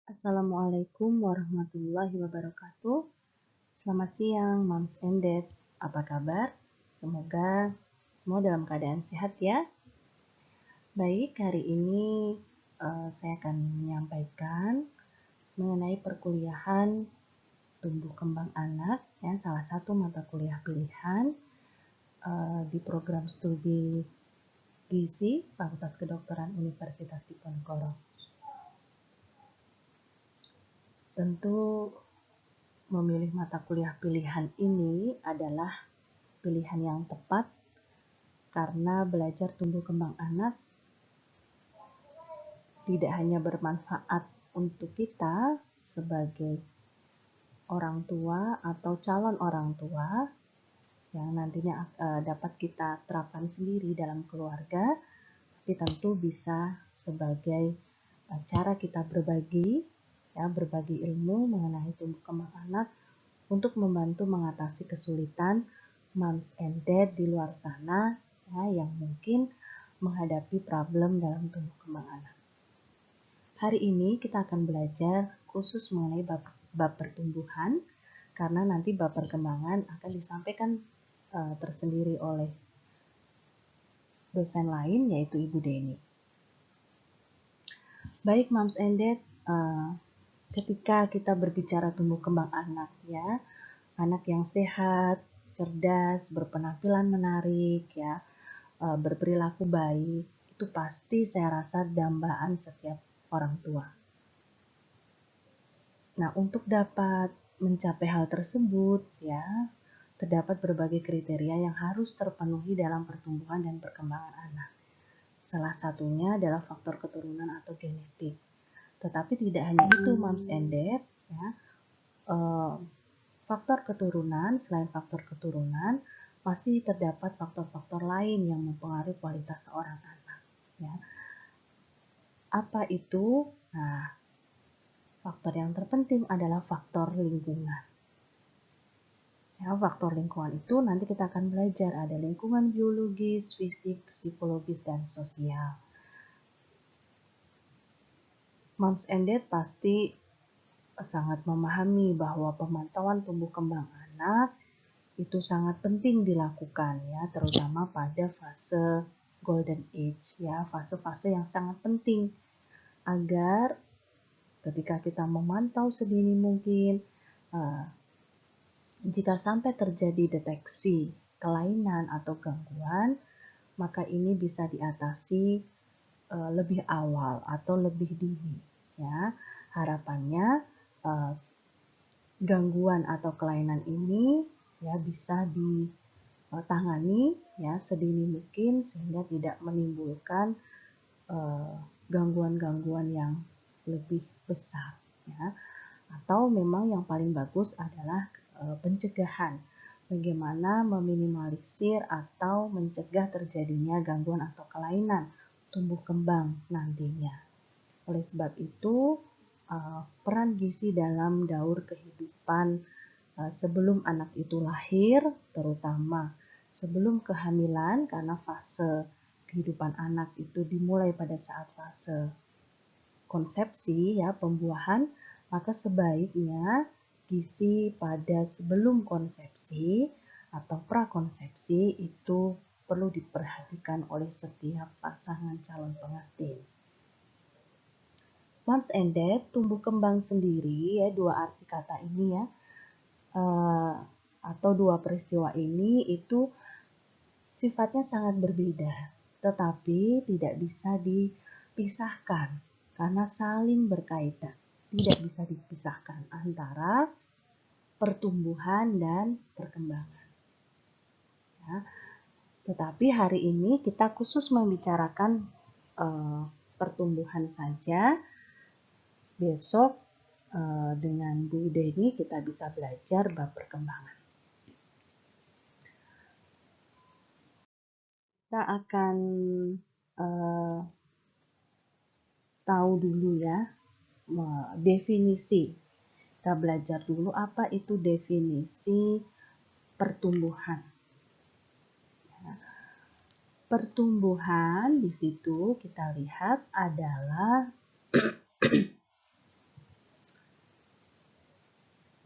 Assalamualaikum warahmatullahi wabarakatuh. Selamat siang, Moms and Dad. Apa kabar? Semoga semua dalam keadaan sehat ya. Baik, hari ini saya akan menyampaikan mengenai perkuliahan tumbuh kembang anak, ya, salah satu mata kuliah pilihan di program studi gizi Fakultas Kedokteran Universitas Diponegoro. Tentu memilih mata kuliah pilihan ini adalah pilihan yang tepat karena belajar tumbuh kembang anak tidak hanya bermanfaat untuk kita sebagai orang tua atau calon orang tua yang nantinya dapat kita terapkan sendiri dalam keluarga, tapi tentu bisa sebagai cara kita berbagi ilmu mengenai tumbuh kembang anak untuk membantu mengatasi kesulitan moms and dad di luar sana ya, yang mungkin menghadapi problem dalam tumbuh kembang anak. Hari ini kita akan belajar khusus mengenai bab pertumbuhan karena nanti bab perkembangan akan disampaikan tersendiri oleh dosen lain yaitu Ibu Deni. Baik moms and dad, ketika kita berbicara tumbuh kembang anak ya, anak yang sehat, cerdas, berpenampilan menarik ya, berperilaku baik, itu pasti saya rasa dambaan setiap orang tua. Nah, untuk dapat mencapai hal tersebut ya, terdapat berbagai kriteria yang harus terpenuhi dalam pertumbuhan dan perkembangan anak. Salah satunya adalah faktor keturunan atau genetik. Tetapi tidak hanya itu moms and dad ya. Faktor keturunan, selain faktor keturunan, masih terdapat faktor-faktor lain yang mempengaruhi kualitas seorang anak. Ya. Apa itu? Nah, faktor yang terpenting adalah faktor lingkungan. Ya, faktor lingkungan itu nanti kita akan belajar ada lingkungan biologis, fisik, psikologis, dan sosial. Moms and dad pasti sangat memahami bahwa pemantauan tumbuh kembang anak itu sangat penting dilakukan ya, terutama pada fase golden age ya, fase-fase yang sangat penting agar ketika kita memantau sedini mungkin, jika sampai terjadi deteksi kelainan atau gangguan, maka ini bisa diatasi lebih awal atau lebih dini ya. Harapannya gangguan atau kelainan ini ya bisa ditangani ya sedini mungkin sehingga tidak menimbulkan gangguan-gangguan yang lebih besar ya. Atau memang yang paling bagus adalah pencegahan. Bagaimana meminimalisir atau mencegah terjadinya gangguan atau kelainan tumbuh kembang nantinya. Oleh sebab itu, peran gizi dalam daur kehidupan sebelum anak itu lahir, terutama sebelum kehamilan, karena fase kehidupan anak itu dimulai pada saat fase konsepsi ya, pembuahan, maka sebaiknya gizi pada sebelum konsepsi atau prakonsepsi itu perlu diperhatikan oleh setiap pasangan calon pengantin. Moms and dad, tumbuh kembang sendiri ya, dua arti kata ini ya, atau dua peristiwa ini itu sifatnya sangat berbeda, tetapi tidak bisa dipisahkan karena saling berkaitan. Tidak bisa dipisahkan antara pertumbuhan dan perkembangan. Ya. Tetapi hari ini kita khusus membicarakan pertumbuhan saja. Besok dengan Bu Deni kita bisa belajar bab perkembangan. Kita akan tahu dulu ya definisi. Kita belajar dulu apa itu definisi pertumbuhan. Pertumbuhan di situ kita lihat adalah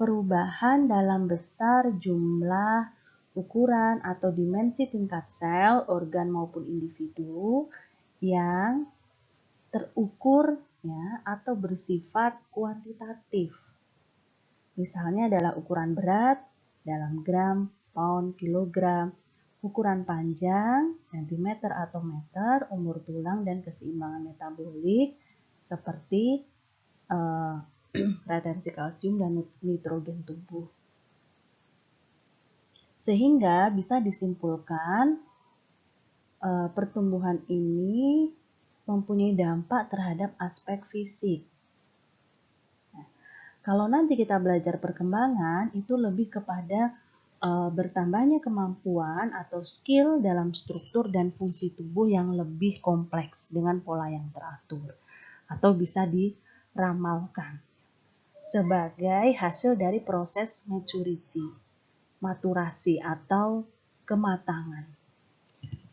perubahan dalam besar jumlah, ukuran, atau dimensi tingkat sel, organ maupun individu yang terukur ya, atau bersifat kuantitatif. Misalnya adalah ukuran berat dalam gram, pound, kilogram, ukuran panjang, sentimeter atau meter, umur tulang dan keseimbangan metabolik seperti retensi kalsium dan nitrogen tubuh. Sehingga bisa disimpulkan pertumbuhan ini mempunyai dampak terhadap aspek fisik. Nah, kalau nanti kita belajar perkembangan, itu lebih kepada bertambahnya kemampuan atau skill dalam struktur dan fungsi tubuh yang lebih kompleks dengan pola yang teratur atau bisa diramalkan sebagai hasil dari proses maturasi atau kematangan.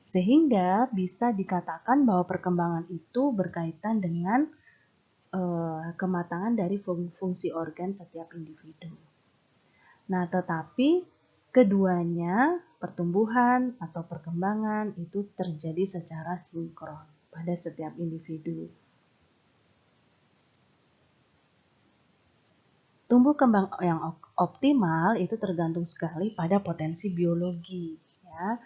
Sehingga bisa dikatakan bahwa perkembangan itu berkaitan dengan kematangan dari fungsi organ setiap individu. Nah, tetapi keduanya, pertumbuhan atau perkembangan itu terjadi secara sinkron pada setiap individu. Tumbuh kembang yang optimal itu tergantung sekali pada potensi biologi. Ya.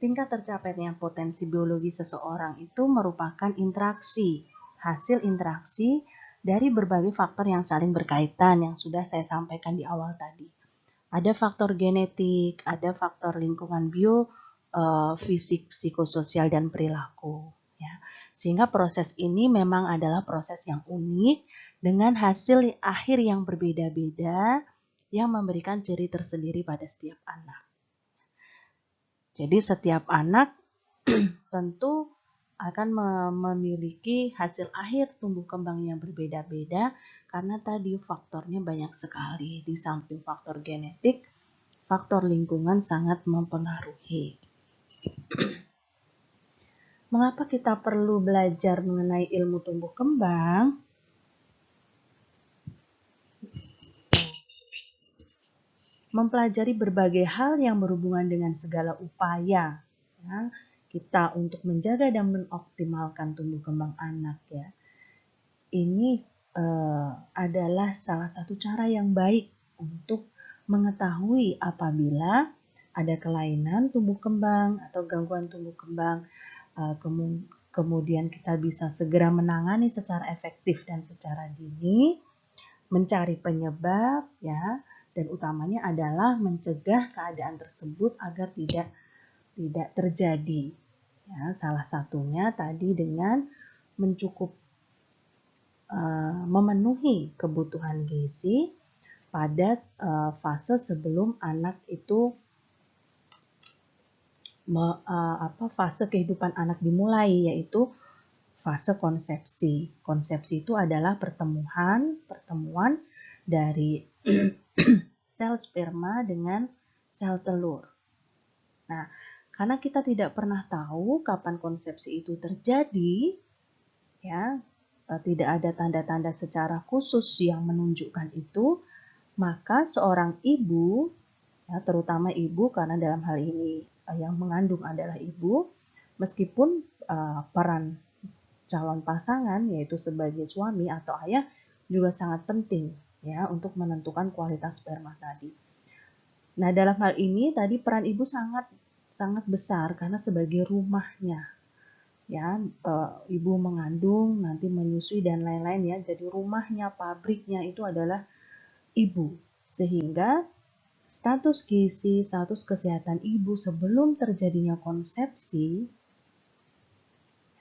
Tingkat tercapainya potensi biologi seseorang itu merupakan hasil interaksi dari berbagai faktor yang saling berkaitan yang sudah saya sampaikan di awal tadi. Ada faktor genetik, ada faktor lingkungan fisik, psikososial, dan perilaku. Ya. Sehingga proses ini memang adalah proses yang unik dengan hasil akhir yang berbeda-beda yang memberikan ciri tersendiri pada setiap anak. Jadi setiap anak tentu akan memiliki hasil akhir tumbuh kembang yang berbeda-beda karena tadi faktornya banyak sekali. Di samping faktor genetik, faktor lingkungan sangat mempengaruhi. Mengapa kita perlu belajar mengenai ilmu tumbuh kembang? Mempelajari berbagai hal yang berhubungan dengan segala upaya ya, kita untuk menjaga dan mengoptimalkan tumbuh kembang anak ya. Ini adalah salah satu cara yang baik untuk mengetahui apabila ada kelainan tumbuh kembang atau gangguan tumbuh kembang, kemudian kita bisa segera menangani secara efektif dan secara dini, mencari penyebab ya, dan utamanya adalah mencegah keadaan tersebut agar tidak terjadi. Ya, salah satunya tadi dengan memenuhi kebutuhan gizi pada fase sebelum anak itu fase kehidupan anak dimulai, yaitu fase konsepsi. Konsepsi itu adalah pertemuan dari sel sperma dengan sel telur. Nah, karena kita tidak pernah tahu kapan konsepsi itu terjadi, ya, tidak ada tanda-tanda secara khusus yang menunjukkan itu, maka seorang ibu, ya, terutama ibu karena dalam hal ini yang mengandung adalah ibu, meskipun peran calon pasangan yaitu sebagai suami atau ayah juga sangat penting ya untuk menentukan kualitas sperma tadi. Nah, dalam hal ini tadi peran ibu sangat besar karena sebagai rumahnya. Ya, ibu mengandung, nanti menyusui dan lain-lain ya. Jadi rumahnya, pabriknya itu adalah ibu. Sehingga status gizi, status kesehatan ibu sebelum terjadinya konsepsi,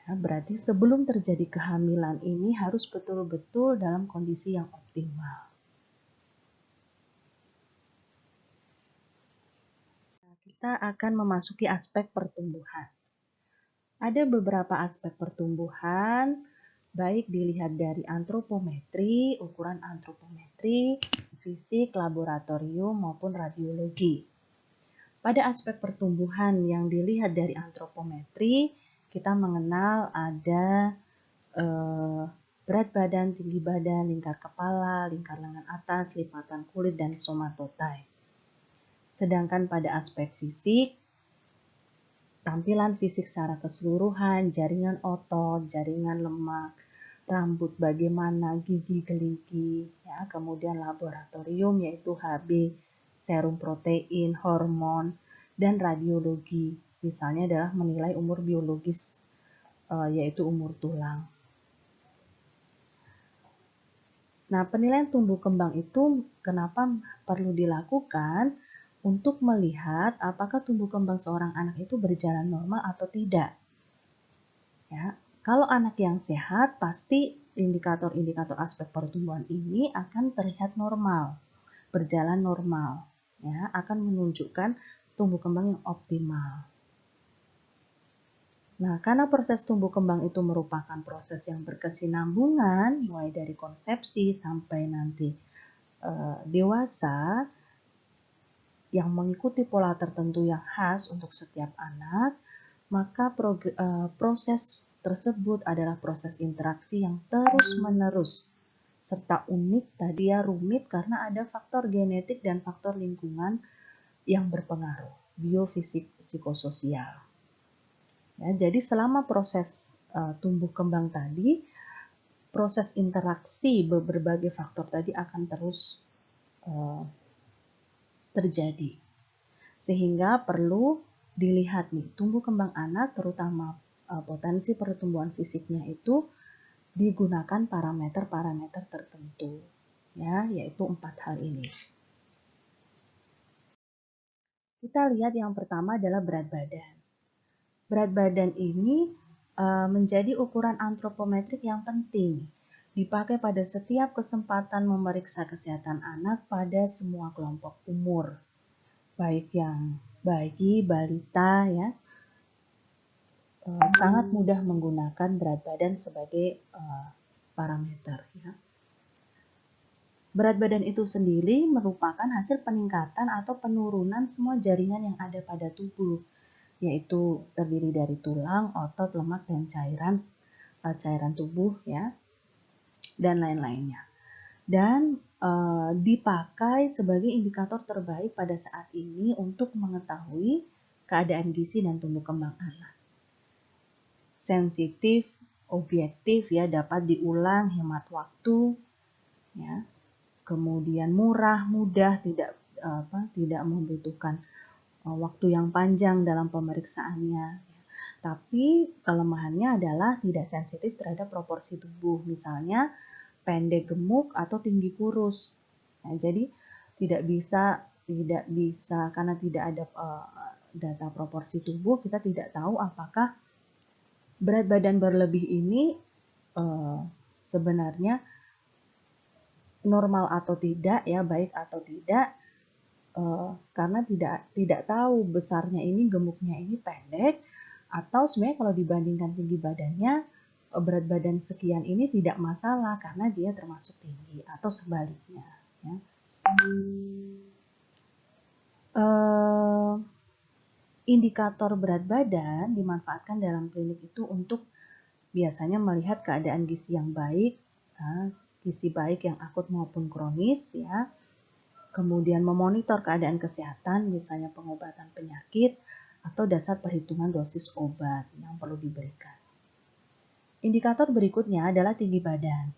ya, berarti sebelum terjadi kehamilan ini harus betul-betul dalam kondisi yang optimal. Nah, kita akan memasuki aspek pertumbuhan. Ada beberapa aspek pertumbuhan, baik dilihat dari antropometri, ukuran antropometri, fisik, laboratorium, maupun radiologi. Pada aspek pertumbuhan yang dilihat dari antropometri, kita mengenal ada berat badan, tinggi badan, lingkar kepala, lingkar lengan atas, lipatan kulit, dan somatotype. Sedangkan pada aspek fisik, tampilan fisik secara keseluruhan, jaringan otot, jaringan lemak, rambut bagaimana, gigi gerigi, ya, kemudian laboratorium yaitu HB, serum protein, hormon, dan radiologi. Misalnya adalah menilai umur biologis, yaitu umur tulang. Nah, penilaian tumbuh kembang itu kenapa perlu dilakukan? Untuk melihat apakah tumbuh kembang seorang anak itu berjalan normal atau tidak. Ya, kalau anak yang sehat, pasti indikator-indikator aspek pertumbuhan ini akan terlihat normal, berjalan normal, ya, akan menunjukkan tumbuh kembang yang optimal. Nah, karena proses tumbuh kembang itu merupakan proses yang berkesinambungan, mulai dari konsepsi sampai nanti dewasa, yang mengikuti pola tertentu yang khas untuk setiap anak, maka proses tersebut adalah proses interaksi yang terus-menerus, serta unik, tadi ya rumit karena ada faktor genetik dan faktor lingkungan yang berpengaruh, biofisik, psikososial. Ya, jadi selama proses tumbuh kembang tadi, proses interaksi berbagai faktor tadi akan terus terjadi. Sehingga perlu dilihat nih, tumbuh kembang anak terutama potensi pertumbuhan fisiknya itu digunakan parameter-parameter tertentu, ya, yaitu 4 hal ini. Kita lihat yang pertama adalah berat badan. Berat badan ini menjadi ukuran antropometrik yang penting, dipakai pada setiap kesempatan memeriksa kesehatan anak pada semua kelompok umur, baik yang bayi, balita, ya, sangat mudah menggunakan berat badan sebagai parameter. Ya. Berat badan itu sendiri merupakan hasil peningkatan atau penurunan semua jaringan yang ada pada tubuh, yaitu terdiri dari tulang, otot, lemak, dan cairan tubuh, ya, dan lain-lainnya. Dan dipakai sebagai indikator terbaik pada saat ini untuk mengetahui keadaan gizi dan tumbuh kembang anak. Sensitif, objektif, ya, dapat diulang, hemat waktu, ya. Kemudian murah, mudah, tidak membutuhkan waktu yang panjang dalam pemeriksaannya. Tapi kelemahannya adalah tidak sensitif terhadap proporsi tubuh, misalnya pendek gemuk atau tinggi kurus. Nah, jadi tidak bisa karena tidak ada data proporsi tubuh, kita tidak tahu apakah berat badan berlebih ini sebenarnya normal atau tidak, ya, baik atau tidak. Karena tidak tahu besarnya ini, gemuknya ini pendek, atau sebenarnya kalau dibandingkan tinggi badannya, berat badan sekian ini tidak masalah karena dia termasuk tinggi, atau sebaliknya. Ya. Indikator berat badan dimanfaatkan dalam klinik itu untuk biasanya melihat keadaan gizi yang baik, gizi baik yang akut maupun kronis, ya. Kemudian memonitor keadaan kesehatan, misalnya pengobatan penyakit, atau dasar perhitungan dosis obat yang perlu diberikan. Indikator berikutnya adalah tinggi badan.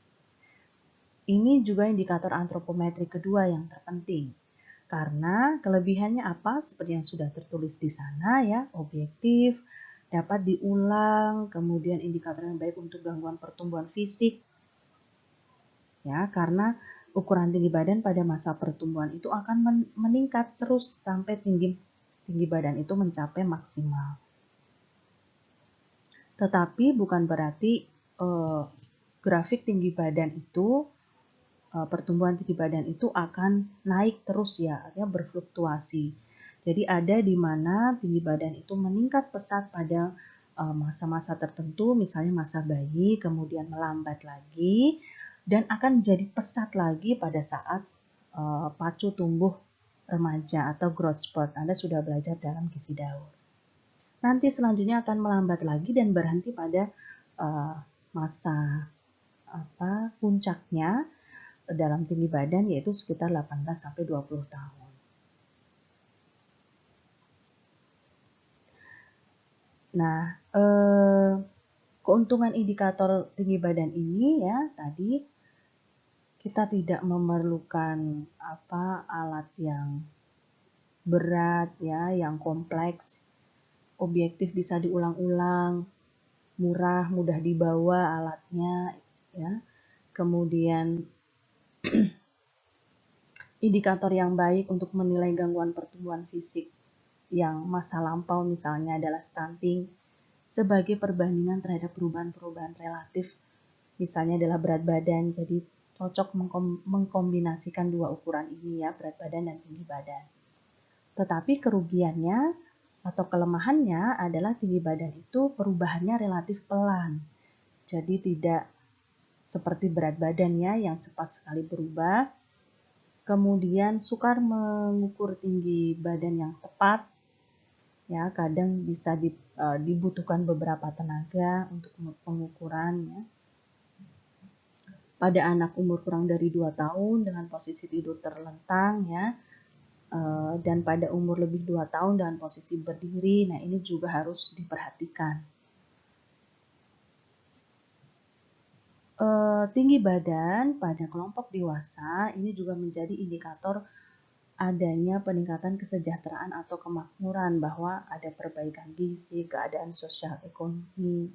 Ini juga indikator antropometrik kedua yang terpenting. Karena kelebihannya apa? Seperti yang sudah tertulis di sana, ya, objektif, dapat diulang, kemudian indikator yang baik untuk gangguan pertumbuhan fisik. Ya, karena ukuran tinggi badan pada masa pertumbuhan itu akan meningkat terus sampai tinggi badan itu mencapai maksimal. Tetapi bukan berarti grafik tinggi badan itu, pertumbuhan tinggi badan itu akan naik terus, ya, artinya berfluktuasi. Jadi ada di mana tinggi badan itu meningkat pesat pada masa-masa tertentu, misalnya masa bayi, kemudian melambat lagi, dan akan jadi pesat lagi pada saat pacu tumbuh remaja atau growth spurt. Anda sudah belajar dalam gizi daur. Nanti selanjutnya akan melambat lagi dan berhenti pada masa puncaknya dalam tinggi badan, yaitu sekitar 18 sampai 20 tahun. Nah, keuntungan indikator tinggi badan ini ya tadi kita tidak memerlukan alat yang berat ya, yang kompleks, objektif bisa diulang-ulang, murah, mudah dibawa alatnya ya. Kemudian indikator yang baik untuk menilai gangguan pertumbuhan fisik yang masa lampau misalnya adalah stunting sebagai perbandingan terhadap perubahan-perubahan relatif, misalnya adalah berat badan. Jadi cocok mengkombinasikan dua ukuran ini ya, berat badan dan tinggi badan. Tetapi kerugiannya atau kelemahannya adalah tinggi badan itu perubahannya relatif pelan. Jadi tidak seperti berat badannya yang cepat sekali berubah. Kemudian sukar mengukur tinggi badan yang tepat. Ya, kadang bisa dibutuhkan beberapa tenaga untuk pengukurannya. Pada anak umur kurang dari 2 tahun dengan posisi tidur terlentang ya, dan pada umur lebih 2 tahun dengan posisi berdiri, nah ini juga harus diperhatikan. Tinggi badan pada kelompok dewasa ini juga menjadi indikator adanya peningkatan kesejahteraan atau kemakmuran, bahwa ada perbaikan gizi, keadaan sosial ekonomi.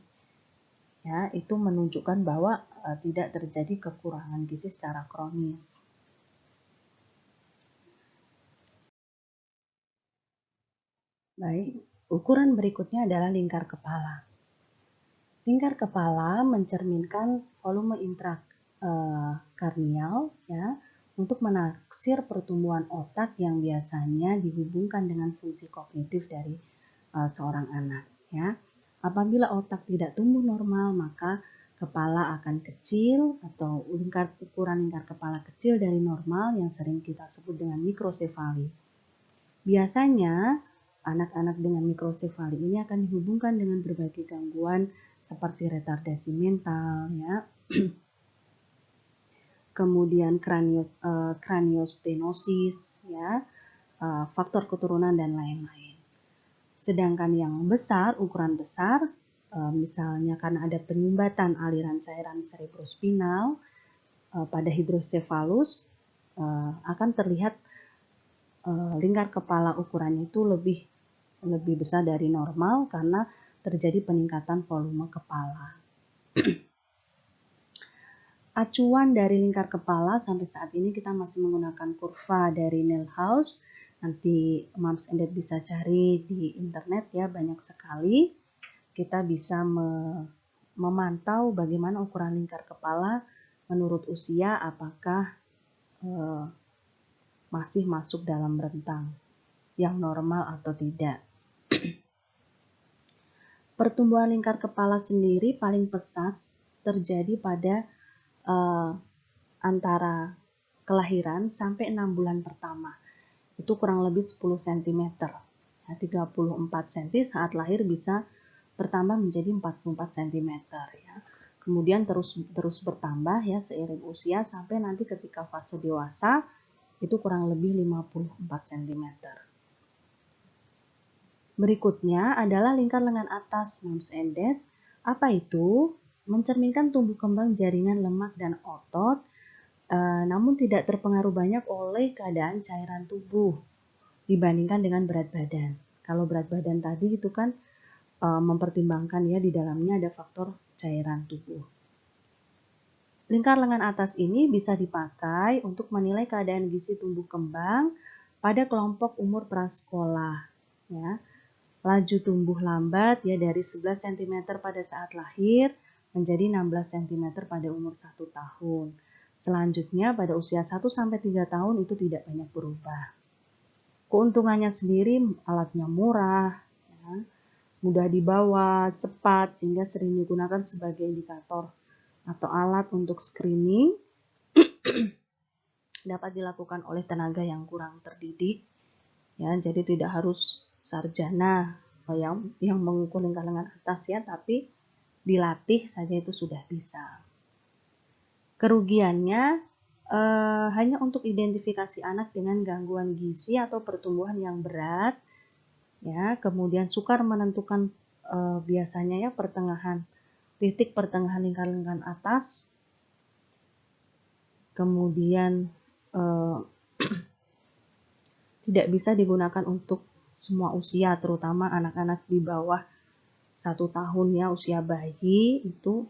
Ya, itu menunjukkan bahwa tidak terjadi kekurangan gizi secara kronis. Baik, ukuran berikutnya adalah lingkar kepala. Lingkar kepala mencerminkan volume intrakarnial ya, untuk menaksir pertumbuhan otak yang biasanya dihubungkan dengan fungsi kognitif dari seorang anak ya. Apabila otak tidak tumbuh normal, maka kepala akan kecil atau ukuran lingkar kepala kecil dari normal yang sering kita sebut dengan mikrosefali. Biasanya anak-anak dengan mikrosefali ini akan dihubungkan dengan berbagai gangguan seperti retardasi mental ya. Kemudian kraniostenosis ya, faktor keturunan dan lain-lain. Sedangkan yang besar, ukuran besar, misalnya karena ada penyumbatan aliran cairan cerebrospinal pada hidrosefalus, akan terlihat lingkar kepala ukurannya itu lebih besar dari normal karena terjadi peningkatan volume kepala. Acuan dari lingkar kepala sampai saat ini kita masih menggunakan kurva dari Nilhaus. Nanti Moms and Dad bisa cari di internet ya, banyak sekali. Kita bisa memantau bagaimana ukuran lingkar kepala menurut usia, apakah masih masuk dalam rentang yang normal atau tidak. Pertumbuhan lingkar kepala sendiri paling pesat terjadi pada antara kelahiran sampai 6 bulan pertama. Itu kurang lebih 10 cm. Ya, 34 cm saat lahir bisa bertambah menjadi 44 cm ya. Kemudian terus bertambah ya seiring usia sampai nanti ketika fase dewasa itu kurang lebih 54 cm. Berikutnya adalah lingkar lengan atas, Moms and Dad. Apa itu? Mencerminkan tumbuh kembang jaringan lemak dan otot, namun tidak terpengaruh banyak oleh keadaan cairan tubuh dibandingkan dengan berat badan. Kalau berat badan tadi itu kan mempertimbangkan ya di dalamnya ada faktor cairan tubuh. Lingkar lengan atas ini bisa dipakai untuk menilai keadaan gizi tumbuh kembang pada kelompok umur prasekolah ya. Laju tumbuh lambat ya dari 11 cm pada saat lahir menjadi 16 cm pada umur 1 tahun. Selanjutnya pada usia 1-3 tahun itu tidak banyak berubah. Keuntungannya sendiri alatnya murah, ya, mudah dibawa, cepat, sehingga sering digunakan sebagai indikator atau alat untuk screening. Dapat dilakukan oleh tenaga yang kurang terdidik, ya, jadi tidak harus sarjana yang mengukur lingkar lengan atas ya, tapi dilatih saja itu sudah bisa. Kerugiannya hanya untuk identifikasi anak dengan gangguan gizi atau pertumbuhan yang berat, ya. Kemudian sukar menentukan biasanya ya titik pertengahan lingkar-lingkar atas. Kemudian tidak bisa digunakan untuk semua usia, terutama anak-anak di bawah 1 tahun ya, usia bayi itu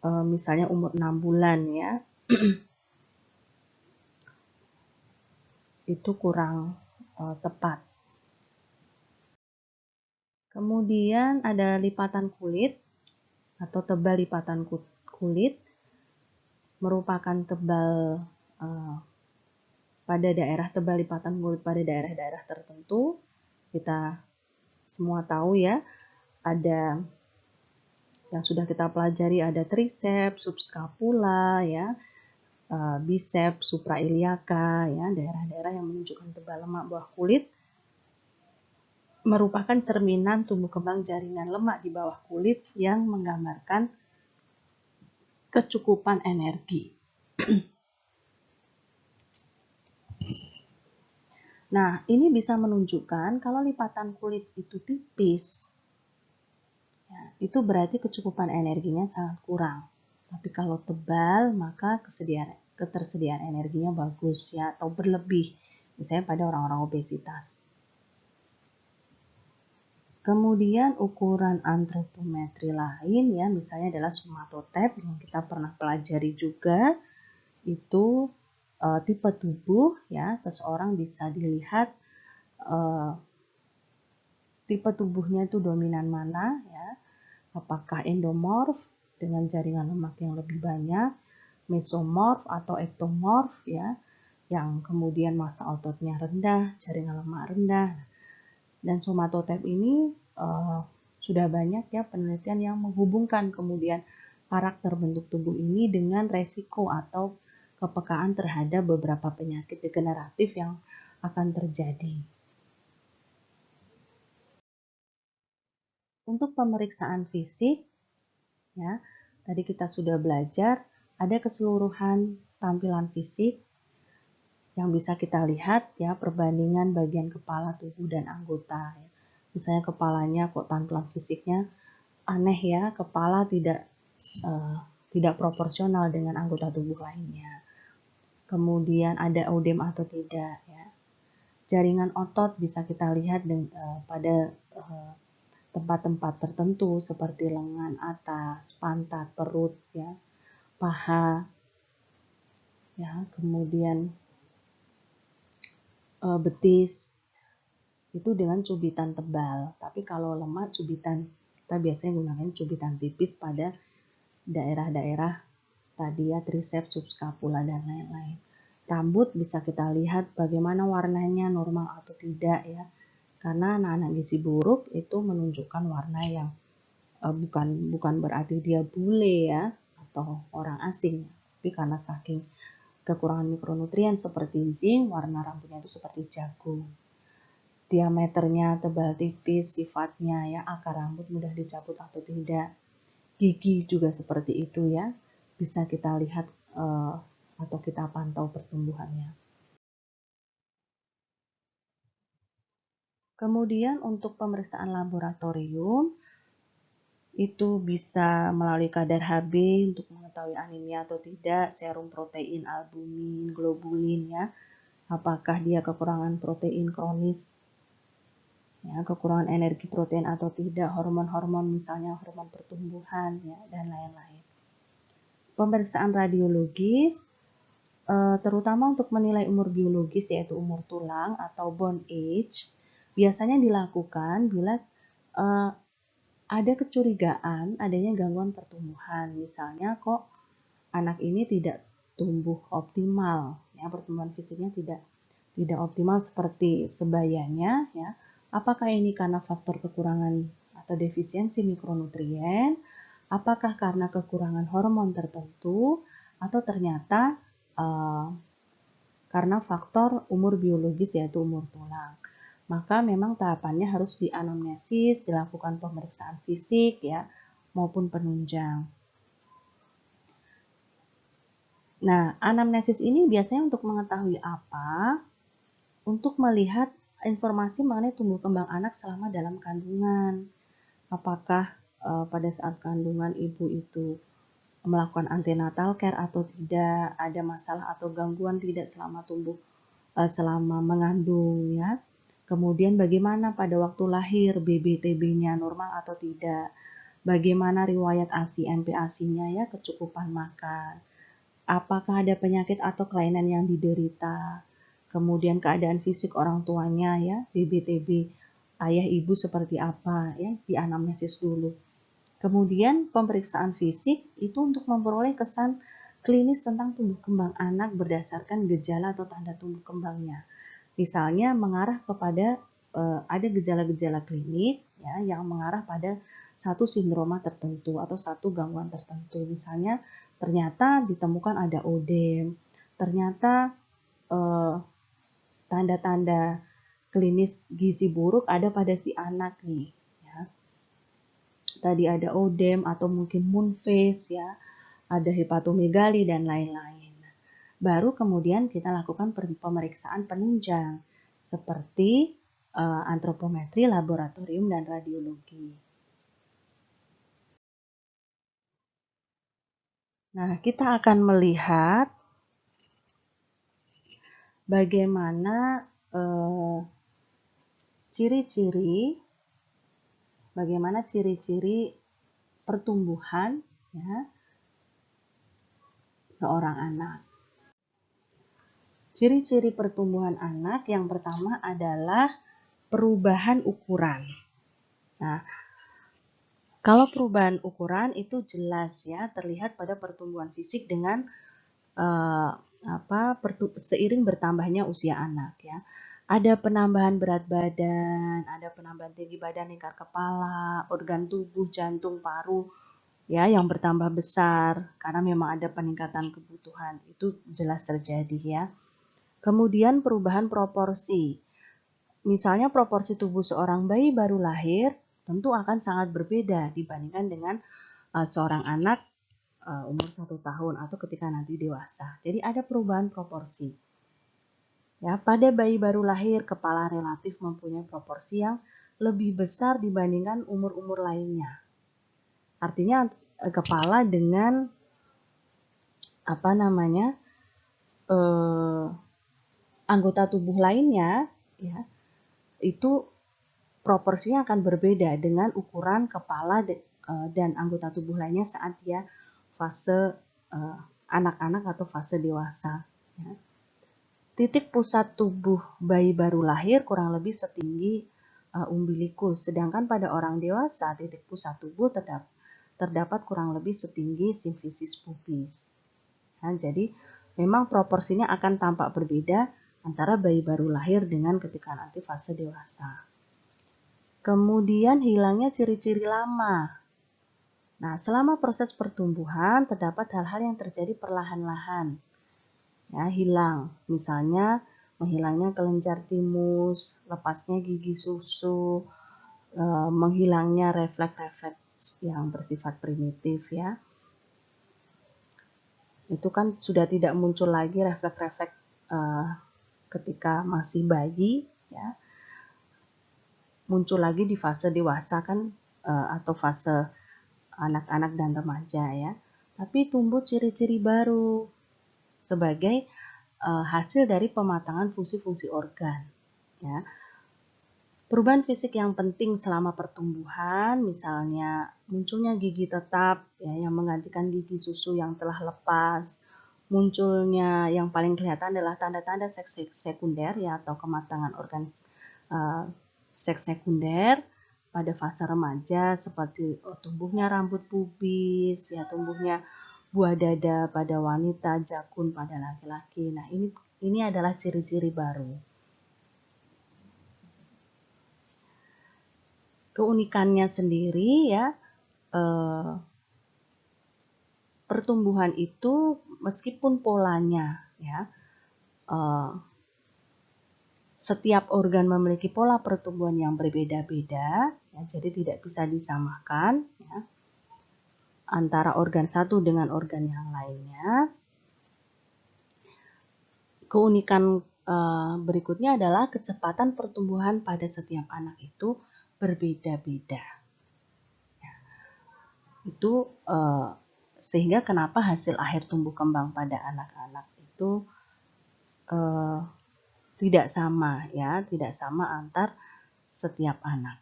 misalnya umur 6 bulan ya, itu kurang tepat. Kemudian ada lipatan kulit atau tebal lipatan kulit, merupakan tebal pada daerah tebal lipatan kulit pada daerah-daerah tertentu. Kita semua tahu ya, ada yang sudah kita pelajari, ada triceps, subscapula ya, biceps, suprailiaka ya, daerah-daerah yang menunjukkan tebal lemak bawah kulit merupakan cerminan tumbuh kembang jaringan lemak di bawah kulit yang menggambarkan kecukupan energi. Nah, ini bisa menunjukkan kalau lipatan kulit itu tipis, ya, itu berarti kecukupan energinya sangat kurang. Tapi kalau tebal, maka ketersediaan energinya bagus ya, atau berlebih, misalnya pada orang-orang obesitas. Kemudian ukuran antropometri lain ya, misalnya adalah somatotep yang kita pernah pelajari juga, itu tipe tubuh ya, seseorang bisa dilihat tipe tubuhnya itu dominan mana ya, apakah endomorf dengan jaringan lemak yang lebih banyak, mesomorf atau ektomorf ya, yang kemudian massa ototnya rendah, jaringan lemak rendah. Dan somatotip ini sudah banyak ya penelitian yang menghubungkan kemudian karakter bentuk tubuh ini dengan resiko atau kepekaan terhadap beberapa penyakit degeneratif yang akan terjadi. Untuk pemeriksaan fisik, ya, tadi kita sudah belajar ada keseluruhan tampilan fisik yang bisa kita lihat ya, perbandingan bagian kepala, tubuh, dan anggota. Misalnya kepalanya kok tampilan fisiknya aneh ya, kepala tidak proporsional dengan anggota tubuh lainnya. Kemudian ada ödem atau tidak ya. Jaringan otot bisa kita lihat pada tempat-tempat tertentu seperti lengan atas, pantat, perut ya, paha ya, kemudian betis itu dengan cubitan tebal. Tapi kalau lemak cubitan, kita biasanya gunakan cubitan tipis pada daerah-daerah tadi ya, triceps, subscapula, dan lain-lain. Rambut bisa kita lihat bagaimana warnanya, normal atau tidak ya. Karena anak-anak gizi buruk itu menunjukkan warna yang bukan berarti dia bule ya, atau orang asing. Tapi karena saking kekurangan mikronutrien seperti zinc, warna rambutnya itu seperti jagung. Diameternya tebal tipis, sifatnya ya, akar rambut mudah dicabut atau tidak. Gigi juga seperti itu ya, bisa kita lihat atau kita pantau pertumbuhannya. Kemudian untuk pemeriksaan laboratorium itu bisa melalui kadar Hb untuk mengetahui anemia atau tidak, serum protein, albumin, globulin ya, apakah dia kekurangan protein kronis ya, kekurangan energi protein atau tidak, hormon-hormon misalnya hormon pertumbuhan ya, dan lain-lain. Pemeriksaan radiologis terutama untuk menilai umur biologis yaitu umur tulang atau bone age biasanya dilakukan bila ada kecurigaan adanya gangguan pertumbuhan, misalnya kok anak ini tidak tumbuh optimal ya, pertumbuhan fisiknya tidak optimal seperti sebayanya ya. Apakah ini karena faktor kekurangan atau defisiensi mikronutrien? Apakah karena kekurangan hormon tertentu? Atau ternyata karena faktor umur biologis yaitu umur tulang? Maka memang tahapannya harus dianamnesis, dilakukan pemeriksaan fisik ya, maupun penunjang. Nah, anamnesis ini biasanya untuk mengetahui apa? Untuk melihat informasi mengenai tumbuh kembang anak selama dalam kandungan. Apakah pada saat kandungan ibu itu melakukan antenatal care atau tidak, ada masalah atau gangguan tidak selama mengandung ya. Kemudian bagaimana pada waktu lahir BBTB-nya normal atau tidak. Bagaimana riwayat ASI MPASI-nya ya, kecukupan makan. Apakah ada penyakit atau kelainan yang diderita. Kemudian keadaan fisik orang tuanya ya, BBTB ayah ibu seperti apa ya, di anamnesis dulu. Kemudian pemeriksaan fisik itu untuk memperoleh kesan klinis tentang tumbuh kembang anak berdasarkan gejala atau tanda tumbuh kembangnya. Misalnya mengarah kepada ada gejala-gejala klinik ya yang mengarah pada satu sindroma tertentu atau satu gangguan tertentu. Misalnya ternyata ditemukan ada odem, ternyata tanda-tanda klinis gizi buruk ada pada si anak nih. Ya. Tadi ada odem atau mungkin moon face ya, ada hepatomegali dan lain-lain. Baru kemudian kita lakukan pemeriksaan penunjang seperti antropometri, laboratorium, dan radiologi. Nah, kita akan melihat bagaimana ciri-ciri pertumbuhan ya, seorang anak. Ciri-ciri pertumbuhan anak yang pertama adalah perubahan ukuran. Nah, kalau perubahan ukuran itu jelas ya, terlihat pada pertumbuhan fisik dengan seiring bertambahnya usia anak ya. Ada penambahan berat badan, ada penambahan tinggi badan, lingkar kepala, organ tubuh, jantung, paru ya yang bertambah besar karena memang ada peningkatan kebutuhan. Itu jelas terjadi ya. Kemudian perubahan proporsi. Misalnya proporsi tubuh seorang bayi baru lahir tentu akan sangat berbeda dibandingkan dengan seorang anak umur 1 tahun atau ketika nanti dewasa. Jadi ada perubahan proporsi. Ya, pada bayi baru lahir, kepala relatif mempunyai proporsi yang lebih besar dibandingkan umur-umur lainnya. Artinya kepala dengan anggota tubuh lainnya ya, itu proporsinya akan berbeda dengan ukuran kepala dan anggota tubuh lainnya saat dia fase anak-anak atau fase dewasa. Ya. Titik pusat tubuh bayi baru lahir kurang lebih setinggi umbilikus, sedangkan pada orang dewasa titik pusat tubuh terdapat kurang lebih setinggi simfisis pubis. Nah, jadi memang proporsinya akan tampak berbeda antara bayi baru lahir dengan ketika nanti fase dewasa. Kemudian hilangnya ciri-ciri lama. Nah, selama proses pertumbuhan terdapat hal-hal yang terjadi perlahan-lahan. Ya, hilang. Misalnya menghilangnya kelenjar timus, lepasnya gigi susu, menghilangnya refleks-refleks yang bersifat primitif ya. Itu kan sudah tidak muncul lagi refleks-refleks ketika masih bayi ya. Muncul lagi di fase dewasa kan atau fase anak-anak dan remaja ya. Tapi tumbuh ciri-ciri baru sebagai hasil dari pematangan fungsi-fungsi organ ya. Perubahan fisik yang penting selama pertumbuhan, misalnya munculnya gigi tetap ya, yang menggantikan gigi susu yang telah lepas, munculnya yang paling kelihatan adalah tanda-tanda seks sekunder ya atau kematangan organ seks sekunder pada fase remaja seperti tumbuhnya rambut pubis, ya tumbuhnya buah dada pada wanita, jakun pada laki-laki. Nah, ini adalah ciri-ciri baru. Keunikannya sendiri ya, pertumbuhan itu meskipun polanya ya, setiap organ memiliki pola pertumbuhan yang berbeda-beda, ya, jadi tidak bisa disamakan ya, antara organ satu dengan organ yang lainnya. keunikan berikutnya adalah kecepatan pertumbuhan pada setiap anak itu berbeda-beda. Itu sehingga kenapa hasil akhir tumbuh kembang pada anak-anak itu tidak sama ya, tidak sama antar setiap anak.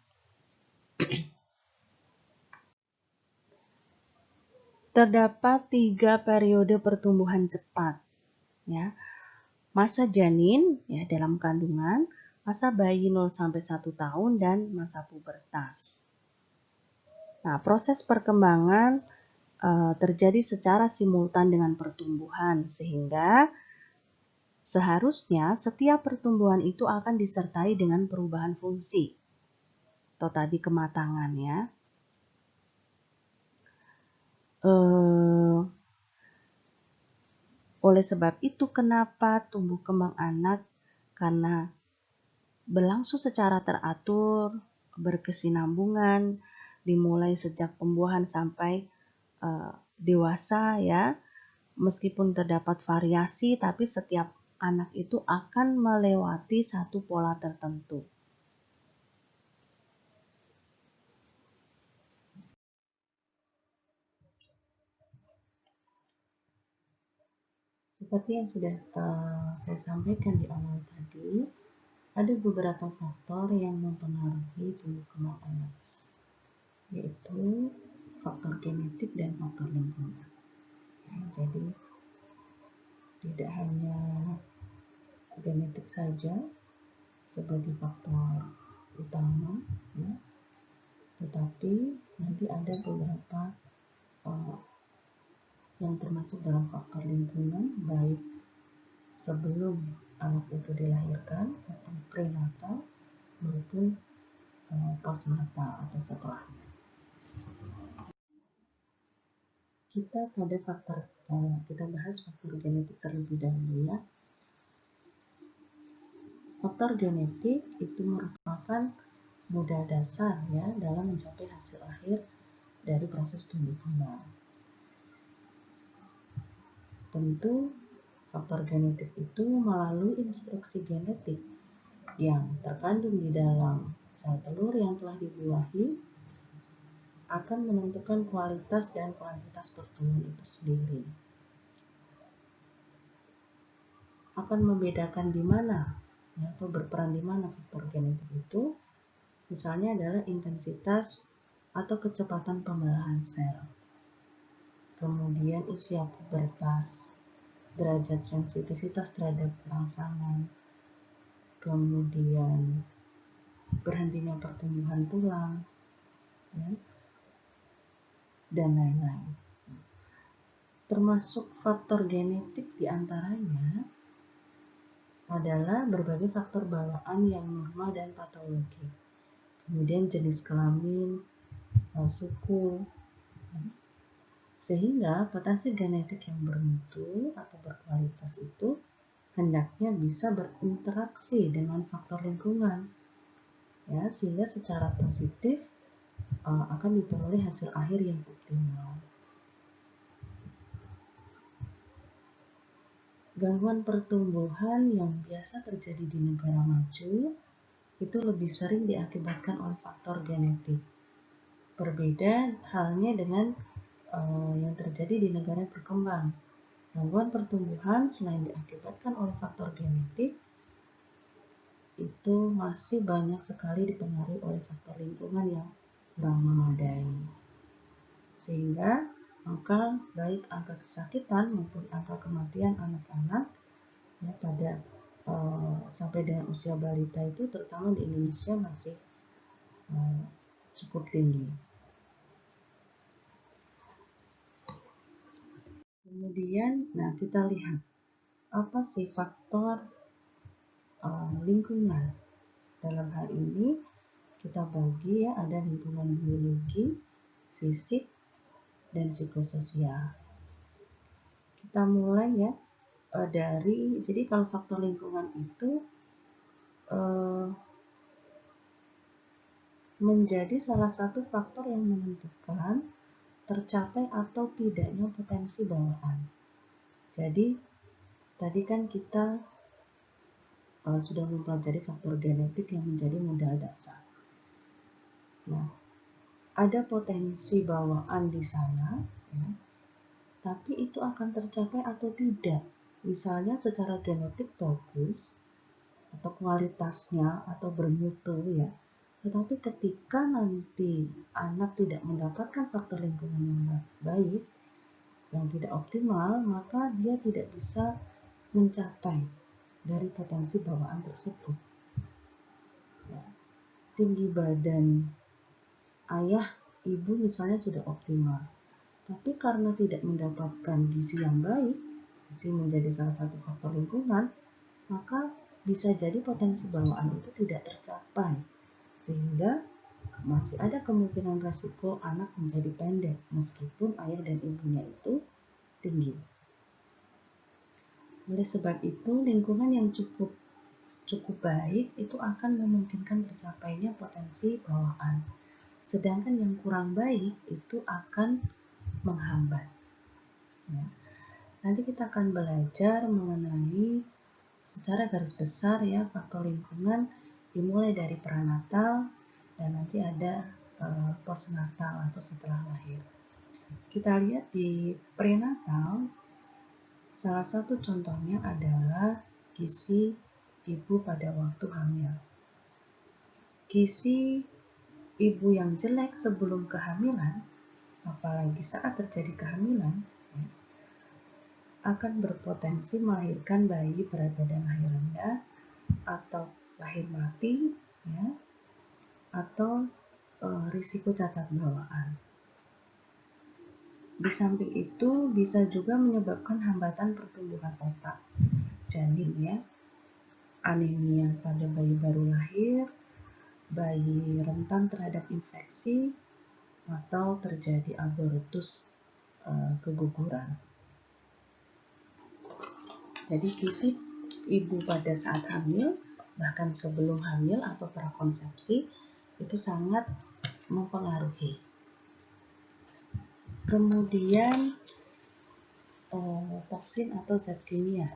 Terdapat 3 periode pertumbuhan cepat ya. Masa janin ya dalam kandungan, masa bayi 0 sampai 1 tahun dan masa pubertas. Nah, proses perkembangan terjadi secara simultan dengan pertumbuhan sehingga seharusnya setiap pertumbuhan itu akan disertai dengan perubahan fungsi atau tadi kematangan ya. Oleh sebab itu kenapa tumbuh kembang anak karena berlangsung secara teratur, berkesinambungan, dimulai sejak pembuahan sampai dewasa ya. Meskipun terdapat variasi, tapi setiap anak itu akan melewati satu pola tertentu. Seperti yang sudah saya sampaikan di awal tadi, ada beberapa faktor yang mempengaruhi tumbuh kembang anak, yaitu faktor genetik dan faktor lingkungan. Jadi tidak hanya genetik saja sebagai faktor utama, ya, tetapi nanti ada beberapa yang termasuk dalam faktor lingkungan, baik sebelum anak itu dilahirkan atau prenatal maupun postnatal atau setelahnya. Kita bahas faktor genetik terlebih dahulu ya. Faktor genetik itu merupakan modal dasar ya dalam mencapai hasil akhir dari proses tumbuh kembang. Tentu faktor genetik itu melalui instruksi genetik yang terkandung di dalam sel telur yang telah dibuahi akan menentukan kualitas dan kuantitas pertumbuhan itu sendiri. Akan membedakan di mana atau berperan di mana faktor genetik itu, misalnya adalah intensitas atau kecepatan pembelahan sel, kemudian usia pubertas, derajat sensitivitas terhadap rangsangan, kemudian berhentinya pertumbuhan tulang, ya, dan lain-lain. Termasuk faktor genetik diantaranya adalah berbagai faktor bawaan yang normal dan patologi, kemudian jenis kelamin, suku, sehingga potensi genetik yang bermutu atau berkualitas itu hendaknya bisa berinteraksi dengan faktor lingkungan, ya, sehingga secara positif akan diperoleh hasil akhir yang optimal. Gangguan pertumbuhan yang biasa terjadi di negara maju itu lebih sering diakibatkan oleh faktor genetik. Berbeda halnya dengan yang terjadi di negara berkembang. Gangguan pertumbuhan selain diakibatkan oleh faktor genetik, itu masih banyak sekali dipengaruhi oleh faktor lingkungan yang kurang memadai. Sehingga baik angka kesakitan maupun angka kematian anak-anak ya, pada sampai dengan usia balita itu terutama di Indonesia masih cukup tinggi. Kemudian, kita lihat apa sih faktor lingkungan. Dalam hal ini kita bagi ya, ada lingkungan biologi, fisik, dan psikososial. Kita mulai ya jadi kalau faktor lingkungan itu menjadi salah satu faktor yang menentukan tercapai atau tidaknya potensi bawaan. Jadi tadi kan kita sudah mempelajari faktor genetik yang menjadi modal dasar. Nah, ada potensi bawaan di sana, ya, tapi itu akan tercapai atau tidak. Misalnya secara genetik bagus, atau kualitasnya, atau bermutu ya. Tetapi ketika nanti anak tidak mendapatkan faktor lingkungan yang baik, yang tidak optimal, maka dia tidak bisa mencapai dari potensi bawaan tersebut. Ya. Tinggi badan ayah, ibu misalnya sudah optimal, tapi karena tidak mendapatkan gizi yang baik, gizi menjadi salah satu faktor lingkungan, maka bisa jadi potensi bawaan itu tidak tercapai, sehingga masih ada kemungkinan resiko anak menjadi pendek meskipun ayah dan ibunya itu tinggi. Oleh sebab itu, lingkungan yang cukup baik itu akan memungkinkan tercapainya potensi bawaan. Sedangkan yang kurang baik itu akan menghambat. Ya. Nanti kita akan belajar mengenai secara garis besar ya faktor lingkungan dimulai dari pranatal dan nanti ada postnatal atau setelah lahir. Kita lihat di prenatal, salah satu contohnya adalah gizi ibu pada waktu hamil. Gizi ibu yang jelek sebelum kehamilan, apalagi saat terjadi kehamilan, ya, akan berpotensi melahirkan bayi berat badan lahir rendah atau lahir mati, ya, atau risiko cacat bawaan. Di samping itu bisa juga menyebabkan hambatan pertumbuhan otak janin ya, anemia pada bayi baru lahir, bayi rentan terhadap infeksi, atau terjadi abortus keguguran. Jadi gizi ibu pada saat hamil, bahkan sebelum hamil atau prakonsepsi, itu sangat mempengaruhi. Kemudian toksin atau zat kimia.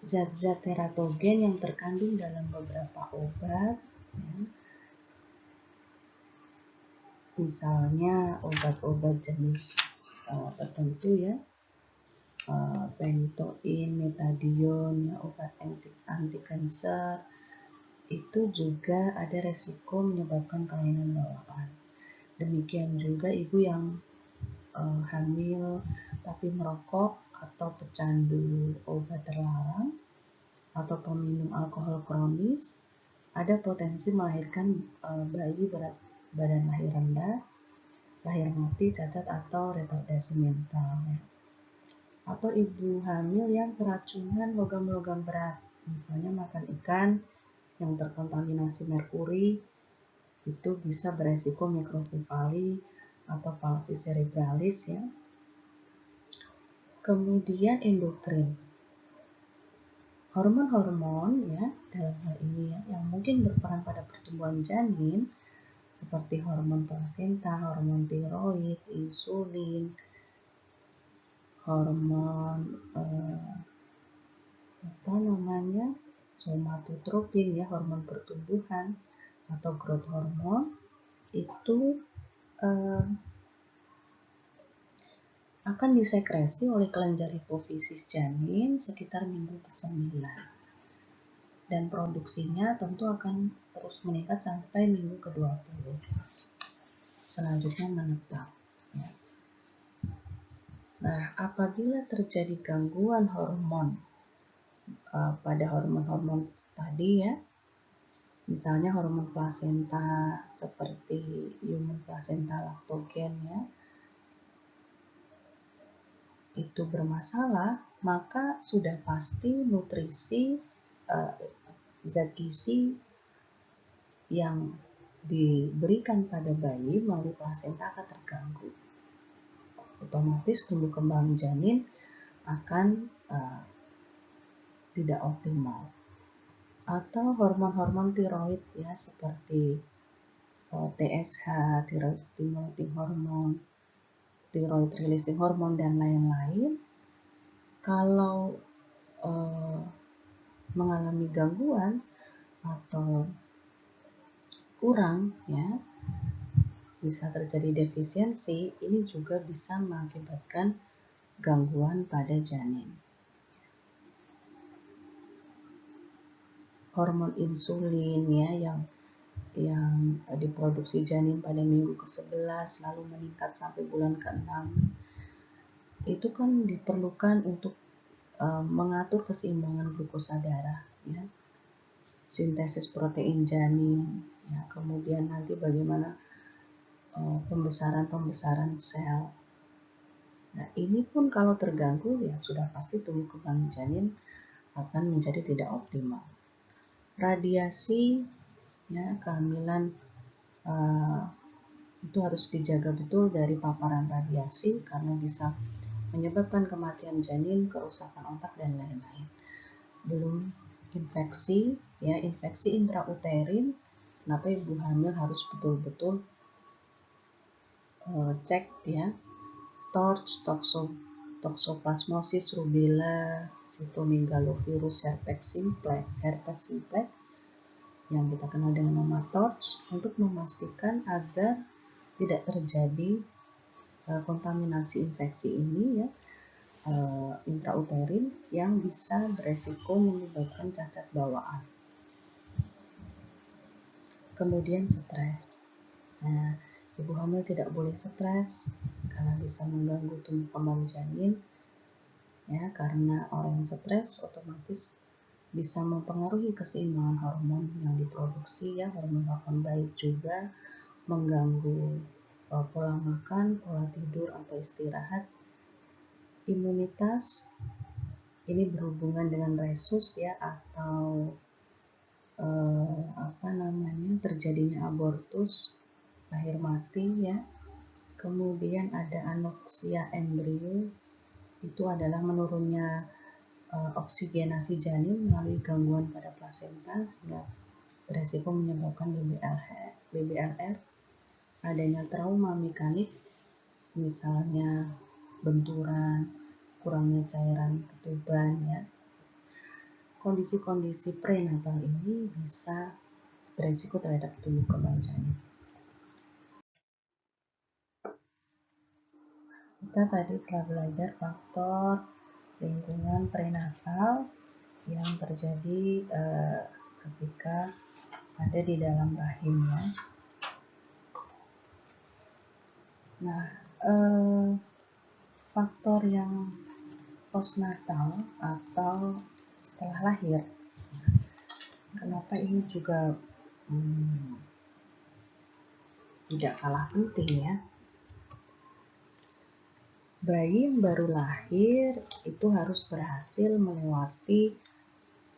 Zat-zat teratogen yang terkandung dalam beberapa obat, ya. Misalnya obat-obat jenis tertentu ya, pentoin, metadion, ya, obat anti kanker, itu juga ada resiko menyebabkan kelainan bawaan. Demikian juga ibu yang hamil tapi merokok atau pecandu obat terlarang atau peminum alkohol kronis, ada potensi melahirkan bayi berat badan lahir rendah, lahir mati, cacat atau retardasi mental. Ya. Atau ibu hamil yang keracunan logam-logam berat, misalnya makan ikan yang terkontaminasi merkuri, itu bisa beresiko mikrosefali atau palsi cerebralis ya. Kemudian endokrin, hormon-hormon ya dalam hal ini ya yang mungkin berperan pada pertumbuhan janin seperti hormon plasenta, hormon tiroid, insulin, hormon somatotropin ya, hormon pertumbuhan atau growth hormone itu akan disekresi oleh kelenjar hipofisis janin sekitar minggu ke-9. Dan produksinya tentu akan terus meningkat sampai minggu ke-20. Selanjutnya menetap. Ya. Nah, apabila terjadi gangguan hormon pada hormon-hormon tadi ya, misalnya hormon plasenta seperti human placenta lactogen ya, itu bermasalah, maka sudah pasti nutrisi zat gizi yang diberikan pada bayi melalui plasenta akan terganggu. Otomatis tumbuh kembang janin akan tidak optimal. Atau hormon-hormon tiroid ya seperti TSH, thyroid stimulating hormone, thyroid releasing hormone dan lain-lain Kalau mengalami gangguan atau kurang, ya, bisa terjadi defisiensi, ini juga bisa mengakibatkan gangguan pada janin. Hormon insulin, ya, yang diproduksi janin pada minggu ke-11 lalu meningkat sampai bulan ke-6, itu kan diperlukan untuk mengatur keseimbangan glukosa darah, ya, sintesis protein janin, ya, kemudian nanti bagaimana pembesaran sel. Nah, ini pun kalau terganggu, ya sudah pasti tumbuh kembang janin akan menjadi tidak optimal. Radiasi, ya, kehamilan itu harus dijaga betul dari paparan radiasi karena bisa menyebabkan kematian janin, kerusakan otak, dan lain-lain. Belum infeksi, ya, infeksi intrauterin. Kenapa ibu hamil harus betul-betul cek, ya, TORCH, toxoplasmosis, rubella, cytomegalovirus, herpes simplex yang kita kenal dengan nama TORCH, untuk memastikan agar tidak terjadi kontaminasi infeksi ini, ya, intrauterin yang bisa beresiko menyebabkan cacat bawaan. Kemudian stres. Nah, ibu hamil tidak boleh stres karena bisa mengganggu tumbuh kembang janin, ya, karena orang yang stres otomatis bisa mempengaruhi keseimbangan hormon yang diproduksi, ya, hormon baik juga, mengganggu pola makan, pola tidur atau istirahat. Imunitas ini berhubungan dengan resus, ya, atau terjadinya abortus, lahir mati, ya. Kemudian ada anoksia embrio, itu adalah menurunnya oksigenasi janin melalui gangguan pada plasenta sehingga beresiko menyebabkan BBLR. Adanya trauma mekanik, misalnya benturan, kurangnya cairan ketuban, ya. Kondisi-kondisi prenatal ini bisa beresiko terhadap tumbuh kembang janin. Kita tadi telah belajar faktor lingkungan prenatal yang terjadi ketika ada di dalam rahim, ya. Nah, faktor yang postnatal atau setelah lahir, kenapa ini juga tidak kalah penting, ya. Bayi yang baru lahir itu harus berhasil melewati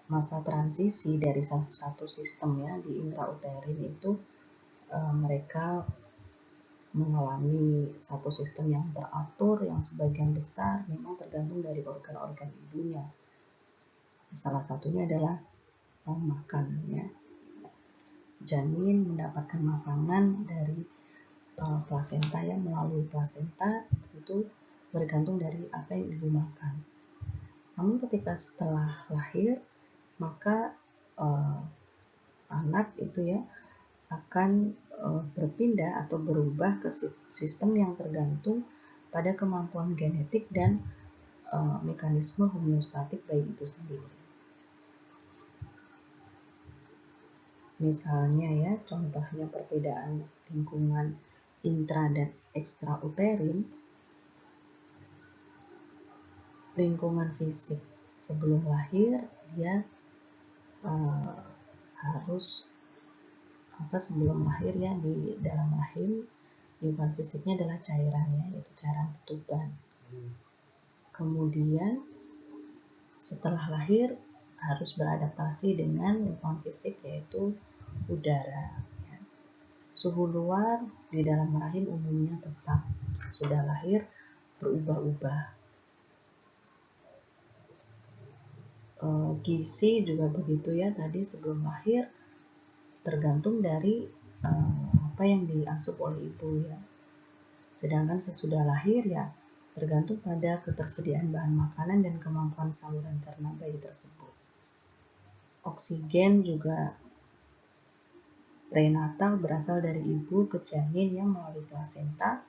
masa transisi dari satu sistem, ya, di intrauterin itu mereka mengalami satu sistem yang teratur yang sebagian besar memang tergantung dari organ-organ ibunya. Salah satunya adalah makan, ya. Janin mendapatkan makanan dari plasenta, ya, melalui plasenta itu bergantung dari apa yang ibu makan. Namun ketika setelah lahir, maka anak itu, ya, akan berpindah atau berubah ke sistem yang tergantung pada kemampuan genetik dan mekanisme homeostatik bayi itu sendiri. Misalnya, ya, contohnya perbedaan lingkungan intra dan ekstrauterin. Lingkungan fisik sebelum lahir, dia harus sebelum lahir, ya, di dalam rahim lingkungan fisiknya adalah cairannya, yaitu cairan ketuban. Kemudian setelah lahir harus beradaptasi dengan lingkungan fisik, yaitu udara, ya. Suhu luar di dalam rahim umumnya tetap, sudah lahir berubah-ubah. Gizi juga begitu, ya, tadi sebelum lahir tergantung dari apa yang diasup oleh ibu, ya. Sedangkan sesudah lahir, ya, tergantung pada ketersediaan bahan makanan dan kemampuan saluran cerna bayi tersebut. Oksigen juga prenatal berasal dari ibu ke janin yang melalui plasenta,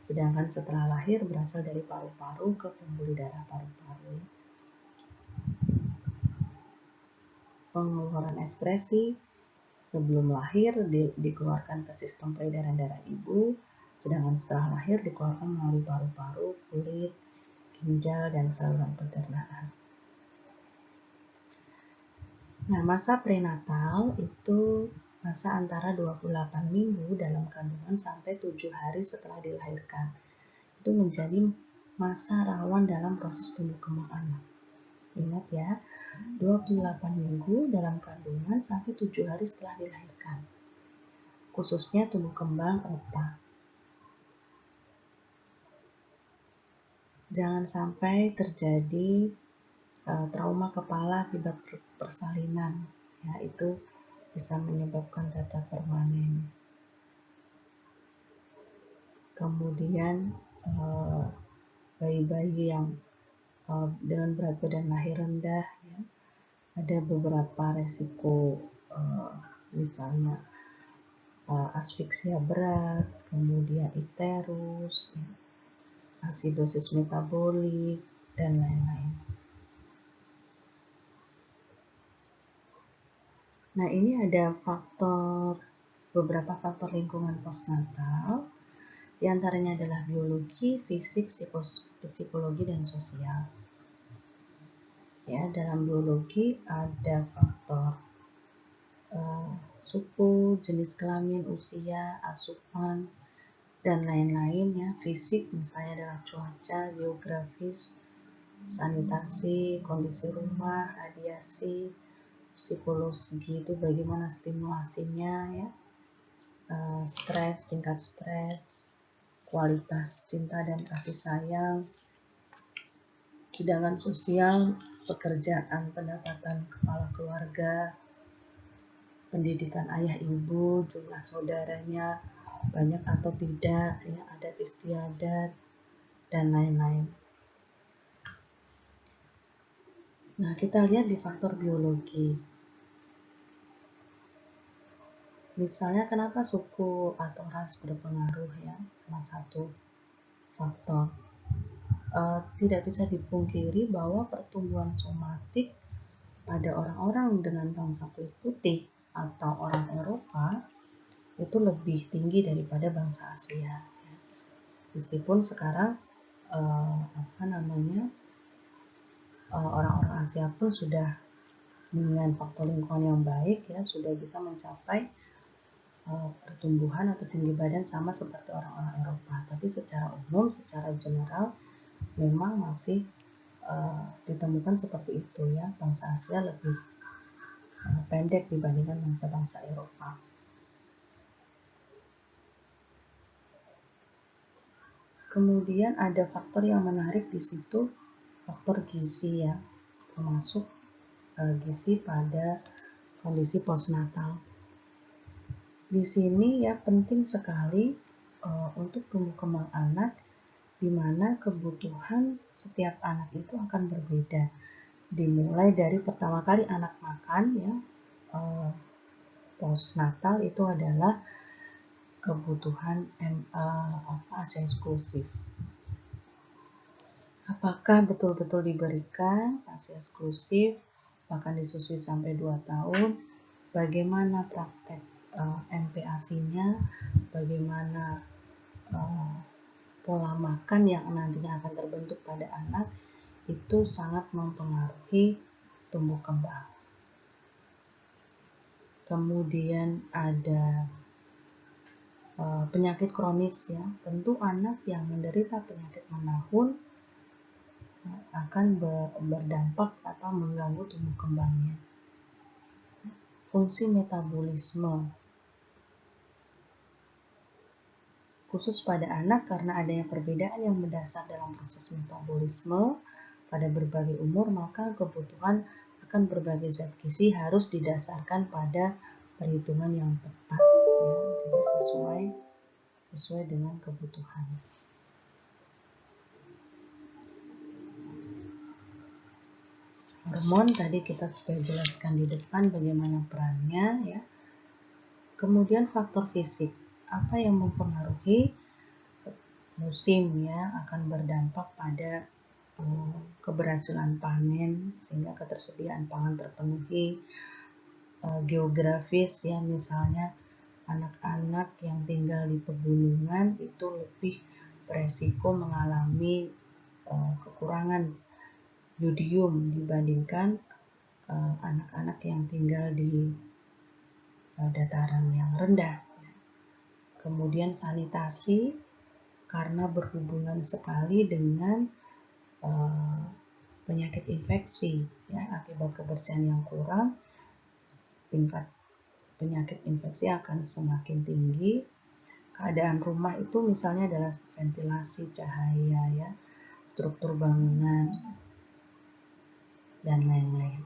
sedangkan setelah lahir berasal dari paru-paru ke pembuluh darah paru-paru. Pengeluaran ekskresi sebelum lahir dikeluarkan ke sistem peredaran darah ibu, sedangkan setelah lahir dikeluarkan melalui paru-paru, kulit, ginjal, dan saluran pencernaan. Nah, masa prenatal itu masa antara 28 minggu dalam kandungan sampai 7 hari setelah dilahirkan. Itu menjadi masa rawan dalam proses tumbuh kembang anak. Ingat ya, 28 minggu dalam kandungan sampai 7 hari setelah dilahirkan. Khususnya tumbuh kembang otak. Jangan sampai terjadi trauma kepala akibat persalinan. Ya, itu bisa menyebabkan cacat permanen. Kemudian bayi-bayi yang dengan berat badan lahir rendah, ya, ada beberapa resiko, misalnya asfiksia berat, kemudian icterus, ya, asidosis metabolik, dan lain-lain. Nah, ini ada beberapa faktor lingkungan postnatal. Di antaranya adalah biologi, fisik, psikologi, dan sosial. Ya, dalam biologi ada faktor suku, jenis kelamin, usia, asupan, dan lain-lain. Ya, fisik misalnya adalah cuaca, geografis, sanitasi, kondisi rumah, radiasi. Psikologi itu bagaimana stimulasinya, ya, stres, tingkat stres, kualitas cinta dan kasih sayang. Sedangkan sosial, pekerjaan, pendapatan kepala keluarga, pendidikan ayah ibu, jumlah saudaranya banyak atau tidak, ya, adat istiadat, dan lain-lain. Nah, kita lihat di faktor biologi. Misalnya kenapa suku atau ras berpengaruh, ya, salah satu faktor. Tidak bisa dipungkiri bahwa pertumbuhan somatik pada orang-orang dengan bangsa kulit putih atau orang Eropa itu lebih tinggi daripada bangsa Asia. Ya. Meskipun sekarang orang-orang Asia pun sudah dengan faktor lingkungan yang baik, ya, sudah bisa mencapai pertumbuhan atau tinggi badan sama seperti orang-orang Eropa. Tapi secara umum, secara general, memang masih ditemukan seperti itu, ya, bangsa Asia lebih pendek dibandingkan bangsa-bangsa Eropa. Kemudian ada faktor yang menarik di situ, faktor gizi, ya, termasuk gizi pada kondisi postnatal. Di sini, ya, penting sekali untuk tumbuh kembang anak, di mana kebutuhan setiap anak itu akan berbeda. Dimulai dari pertama kali anak makan, ya, postnatal itu adalah kebutuhan ASI eksklusif. Apakah betul-betul diberikan ASI eksklusif, bahkan disusui sampai 2 tahun? Bagaimana praktek MPASI-nya? Bagaimana pola makan yang nantinya akan terbentuk pada anak? Itu sangat mempengaruhi tumbuh kembang. Kemudian ada penyakit kronis, ya. Tentu anak yang menderita penyakit menahun akan berdampak atau mengganggu tumbuh kembangnya. Fungsi metabolisme khusus pada anak karena adanya perbedaan yang mendasar dalam proses metabolisme pada berbagai umur, maka kebutuhan akan berbagai zat gizi harus didasarkan pada perhitungan yang tepat, ya, jadi sesuai dengan kebutuhan. Hormon tadi kita sudah jelaskan di depan bagaimana perannya ya. Kemudian faktor fisik, apa yang mempengaruhi musim ya, akan berdampak pada keberhasilan panen sehingga ketersediaan pangan terpenuhi. Geografis ya, misalnya anak-anak yang tinggal di pegunungan itu lebih beresiko mengalami kekurangan yodium dibandingkan anak-anak yang tinggal di dataran yang rendah. Kemudian sanitasi, karena berhubungan sekali dengan penyakit infeksi ya, akibat kebersihan yang kurang, tingkat penyakit infeksi akan semakin tinggi. Keadaan rumah itu misalnya adalah ventilasi, cahaya ya, struktur bangunan, dan lain-lain.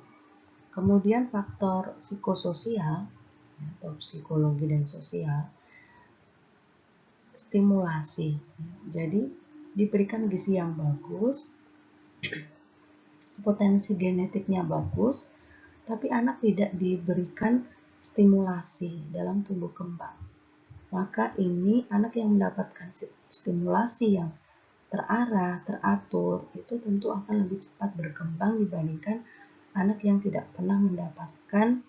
Kemudian faktor psikososial atau psikologi dan sosial, stimulasi. Jadi diberikan gizi yang bagus, potensi genetiknya bagus, tapi anak tidak diberikan stimulasi dalam tumbuh kembang. Maka ini anak yang mendapatkan stimulasi yang terarah, teratur, itu tentu akan lebih cepat berkembang dibandingkan anak yang tidak pernah mendapatkan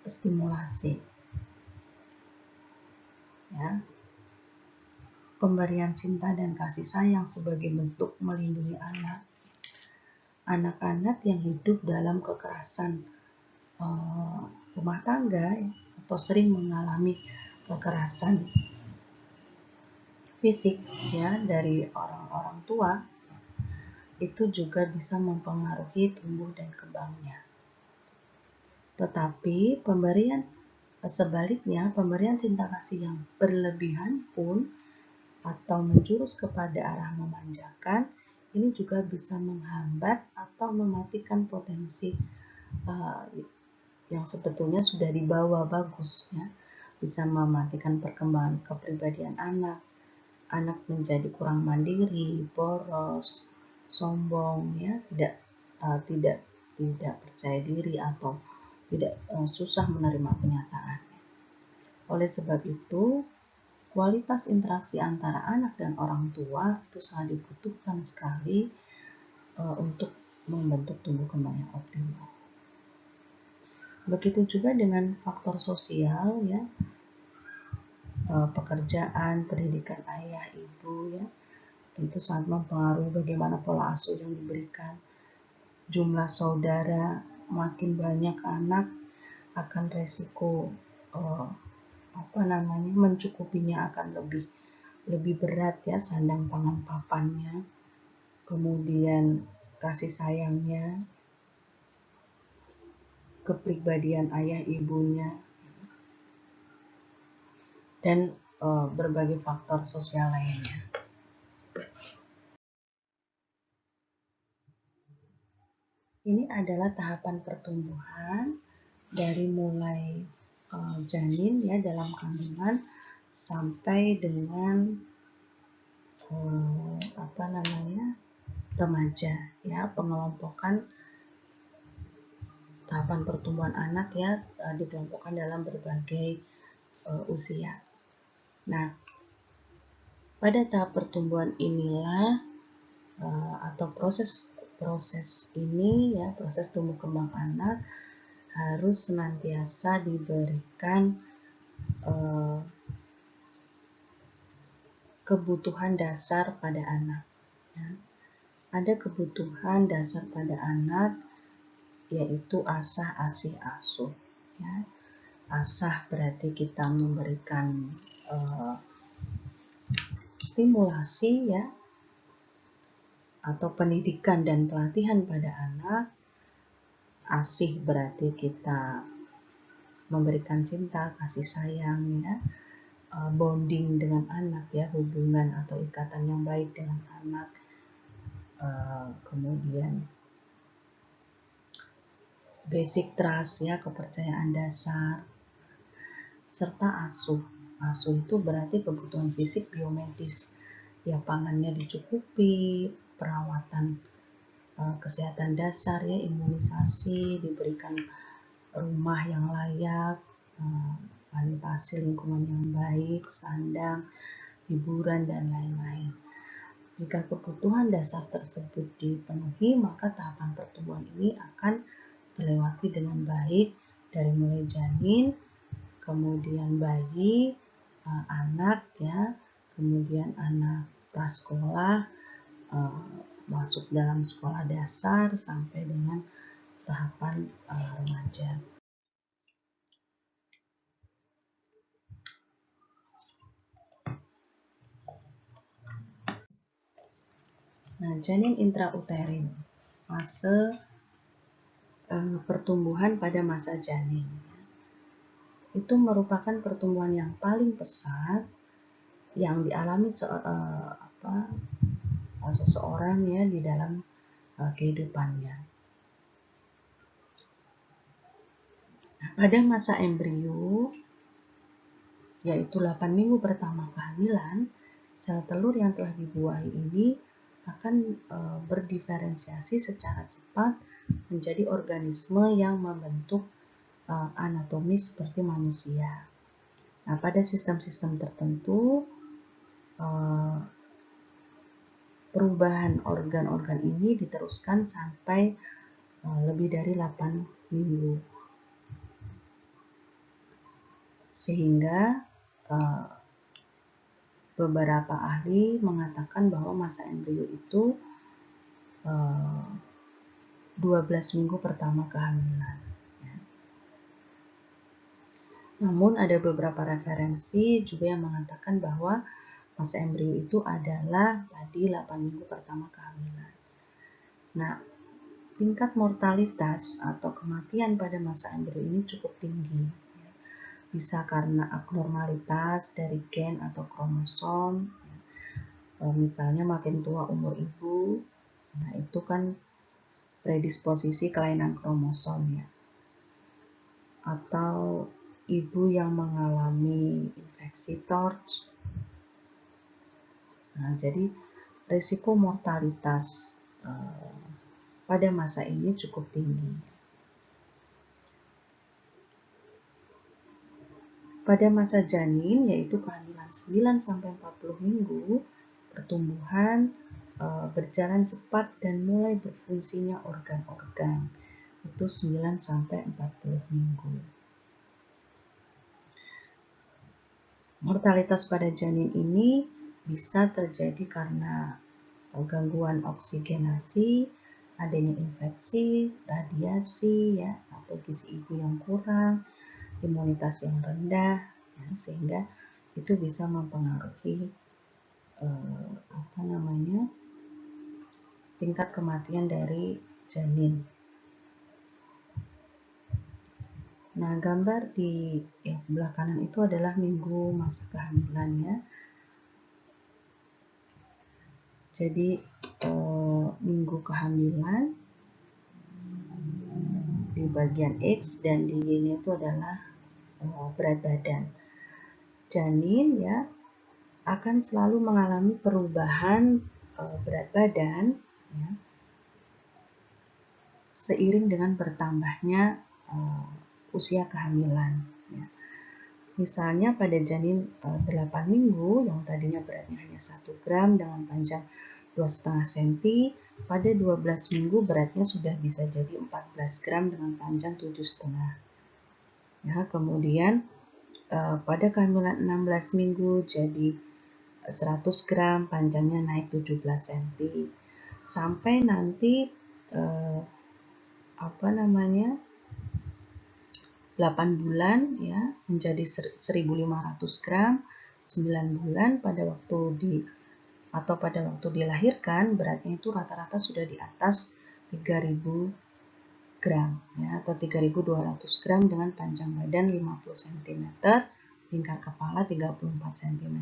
stimulasi. Ya. Pemberian cinta dan kasih sayang sebagai bentuk melindungi anak. Anak-anak yang hidup dalam kekerasan rumah tangga atau sering mengalami kekerasan fisik ya dari orang-orang tua, itu juga bisa mempengaruhi tumbuh dan kembangnya. Tetapi sebaliknya, pemberian cinta kasih yang berlebihan pun atau menjurus kepada arah memanjakan, ini juga bisa menghambat atau mematikan potensi yang sebetulnya sudah dibawa bagus ya. Bisa mematikan perkembangan kepribadian anak. Anak menjadi kurang mandiri, boros, sombong ya, tidak percaya diri atau tidak susah menerima kenyataan. Oleh sebab itu, kualitas interaksi antara anak dan orang tua itu sangat dibutuhkan sekali untuk membentuk tumbuh kembang yang optimal. Begitu juga dengan faktor sosial ya, pekerjaan, pendidikan ayah, ibu ya, itu sangat mempengaruhi bagaimana pola asuh yang diberikan. Jumlah saudara, makin banyak anak akan resiko mencukupinya akan lebih berat ya, sandang pangan papannya, kemudian kasih sayangnya, kepribadian ayah ibunya, dan berbagai faktor sosial lainnya. Ini adalah tahapan pertumbuhan dari mulai janin ya dalam kandungan sampai dengan remaja ya. Pengelompokan tahapan pertumbuhan anak ya dikelompokkan dalam berbagai usia. Nah, pada tahap pertumbuhan inilah atau proses ini ya, proses tumbuh kembang anak harus senantiasa diberikan kebutuhan dasar pada anak. Ya. Ada kebutuhan dasar pada anak yaitu asah, asih, asuh. Ya. Asah berarti kita memberikan stimulasi ya, atau pendidikan dan pelatihan pada anak. Asih berarti kita memberikan cinta, kasih sayang ya, bonding dengan anak ya, hubungan atau ikatan yang baik dengan anak. Kemudian basic trust ya, kepercayaan dasar, serta asuh. Asuh itu berarti kebutuhan fisik biomedis ya, pangannya dicukupi, perawatan kesehatan dasar ya, imunisasi, diberikan rumah yang layak, sanitasi lingkungan yang baik, sandang, hiburan, dan lain-lain. Jika kebutuhan dasar tersebut dipenuhi, maka tahapan pertumbuhan ini akan terlewati dengan baik dari mulai janin, kemudian bayi, anak ya, kemudian anak prasekolah, masuk dalam sekolah dasar sampai dengan tahapan remaja. Nah, janin intrauterin, fase pertumbuhan pada masa janin. Itu merupakan pertumbuhan yang paling pesat yang dialami seseorang ya di dalam kehidupannya. Nah, pada masa embrio, yaitu 8 minggu pertama kehamilan, sel telur yang telah dibuahi ini akan berdiferensiasi secara cepat menjadi organisme yang membentuk anatomis seperti manusia. Nah, pada sistem-sistem tertentu, perubahan organ-organ ini diteruskan sampai lebih dari 8 minggu. Sehingga beberapa ahli mengatakan bahwa masa embrio itu 12 minggu pertama kehamilan. Namun ada beberapa referensi juga yang mengatakan bahwa masa embrio itu adalah tadi 8 minggu pertama kehamilan. Nah, tingkat mortalitas atau kematian pada masa embrio ini cukup tinggi. Bisa karena abnormalitas dari gen atau kromosom, misalnya makin tua umur ibu, nah itu kan predisposisi kelainan kromosom ya, atau ibu yang mengalami infeksi TORCH. Nah, jadi risiko mortalitas pada masa ini cukup tinggi. Pada masa janin, yaitu kehamilan 9-40 minggu, pertumbuhan berjalan cepat dan mulai berfungsinya organ-organ. Itu 9-40 minggu. Mortalitas pada janin ini bisa terjadi karena gangguan oksigenasi, adanya infeksi, radiasi, ya, atau gizi ibu yang kurang, imunitas yang rendah, ya, sehingga itu bisa mempengaruhi tingkat kematian dari janin. Nah, gambar di yang sebelah kanan itu adalah minggu masa kehamilannya. Jadi minggu kehamilan di bagian X dan di Y-nya itu adalah berat badan. Janin ya akan selalu mengalami perubahan berat badan ya, seiring dengan bertambahnya usia kehamilan. Ya. Misalnya pada janin 8 minggu yang tadinya beratnya hanya 1 gram dengan panjang 2,5 cm, pada 12 minggu beratnya sudah bisa jadi 14 gram dengan panjang 7,5. Ya, kemudian pada kehamilan 16 minggu jadi 100 gram, panjangnya naik 17 cm. Sampai nanti 8 bulan ya menjadi 1.500 gram, 9 bulan pada waktu dilahirkan beratnya itu rata-rata sudah di atas 3.000 gram ya, atau 3.200 gram dengan panjang badan 50 cm, lingkar kepala 34 cm.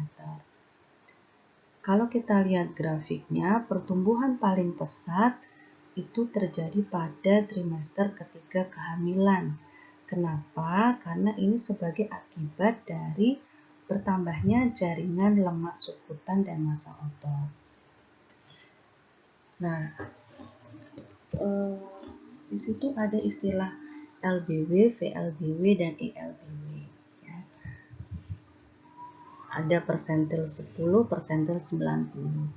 Kalau kita lihat grafiknya, pertumbuhan paling pesat itu terjadi pada trimester ketiga kehamilan. Kenapa? Karena ini sebagai akibat dari bertambahnya jaringan lemak subkutan dan massa otot. Nah, di situ ada istilah LBW, VLBW, dan ELBW. Ya. Ada persentil 10, persentil 90.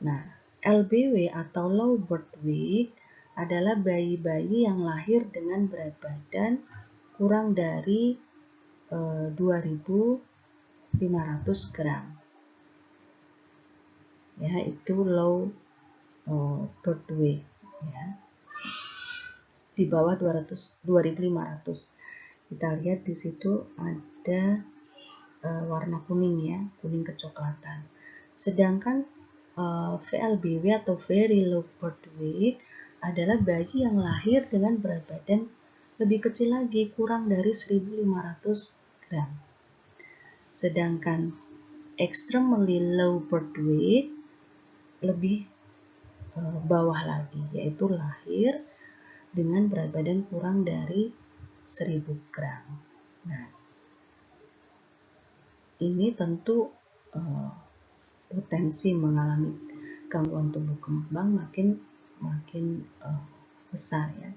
Nah, LBW atau low birth weight adalah bayi-bayi yang lahir dengan berat badan kurang dari 2.500 gram. Ya, itu low birth weight. Ya. Di bawah 2.500. Kita lihat di situ ada warna kuning ya, kuning kecoklatan. Sedangkan VLBW atau very low birth weight adalah bayi yang lahir dengan berat badan lebih kecil lagi, kurang dari 1.500 gram. Sedangkan extremely low birth weight lebih bawah lagi, yaitu lahir dengan berat badan kurang dari 1.000 gram. Nah, ini tentu potensi mengalami gangguan tumbuh kembang makin besar ya.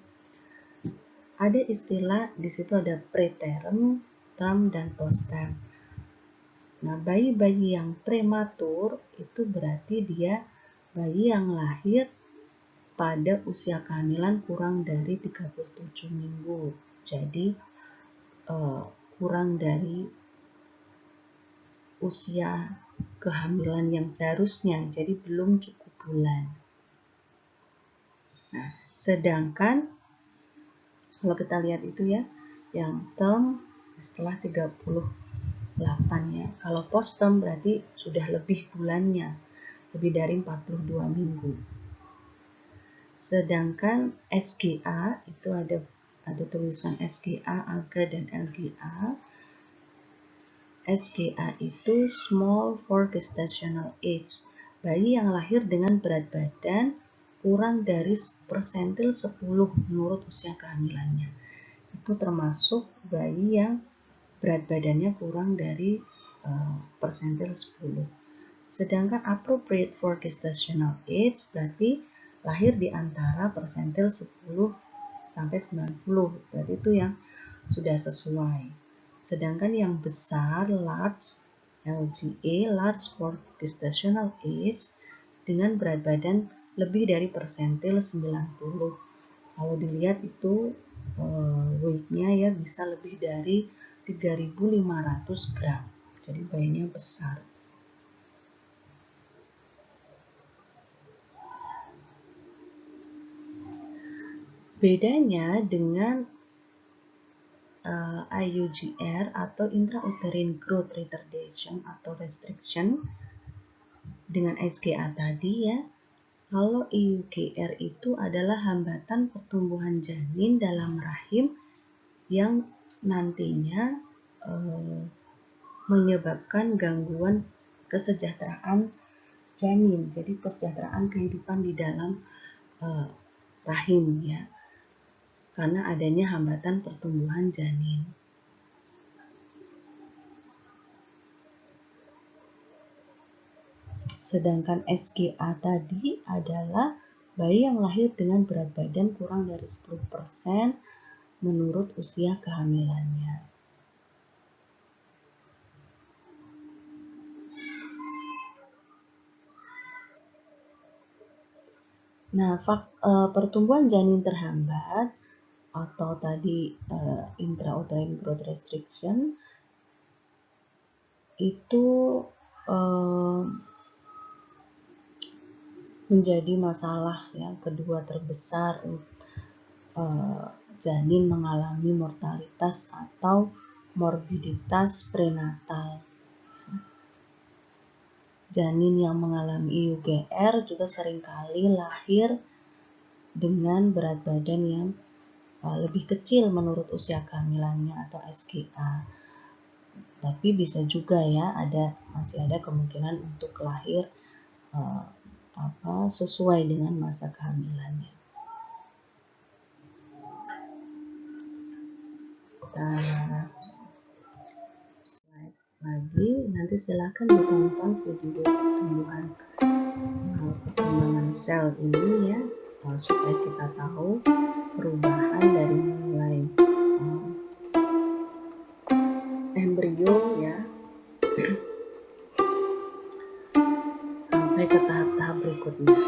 Ada istilah di situ, ada preterm, term, dan postterm. Nah, bayi-bayi yang prematur itu berarti dia bayi yang lahir pada usia kehamilan kurang dari 37 minggu. Jadi kurang dari usia kehamilan yang seharusnya, jadi belum cukup bulan. Nah, sedangkan kalau kita lihat itu ya, yang term setelah 38 ya. Kalau postterm berarti sudah lebih bulannya, lebih dari 42 minggu. Sedangkan SGA itu ada tulisan SGA, AGA, dan LGA. SGA itu small for gestational age, bayi yang lahir dengan berat badan kurang dari persentil 10 menurut usia kehamilannya. Itu termasuk bayi yang berat badannya kurang dari persentil 10. Sedangkan appropriate for gestational age berarti lahir di antara persentil 10 sampai 90, berarti itu yang sudah sesuai. Sedangkan yang besar, large, LGA, large for gestational age, dengan berat badan lebih dari persentil 90. Kalau dilihat itu weight-nya ya bisa lebih dari 3.500 gram. Jadi bayinya besar. Bedanya dengan IUGR atau intrauterine growth retardation atau restriction dengan SGA tadi ya. Kalau IUGR itu adalah hambatan pertumbuhan janin dalam rahim yang nantinya menyebabkan gangguan kesejahteraan janin, jadi kesejahteraan kehidupan di dalam rahim ya, karena adanya hambatan pertumbuhan janin. Sedangkan SGA tadi adalah bayi yang lahir dengan berat badan kurang dari 10% menurut usia kehamilannya. Nah, pertumbuhan janin terhambat atau tadi intrauterine growth restriction itu menjadi masalah yang kedua terbesar. Janin mengalami mortalitas atau morbiditas prenatal. Janin yang mengalami IUGR juga seringkali lahir dengan berat badan yang lebih kecil menurut usia kehamilannya atau SGA. Tapi bisa juga ya, masih ada kemungkinan untuk lahir sesuai dengan masa kehamilannya. Slide lagi, nanti silakan ditonton video perkembangan sel ini ya, supaya kita tahu perubahan dari mulai embrio ya sampai ke tahap-tahap berikutnya.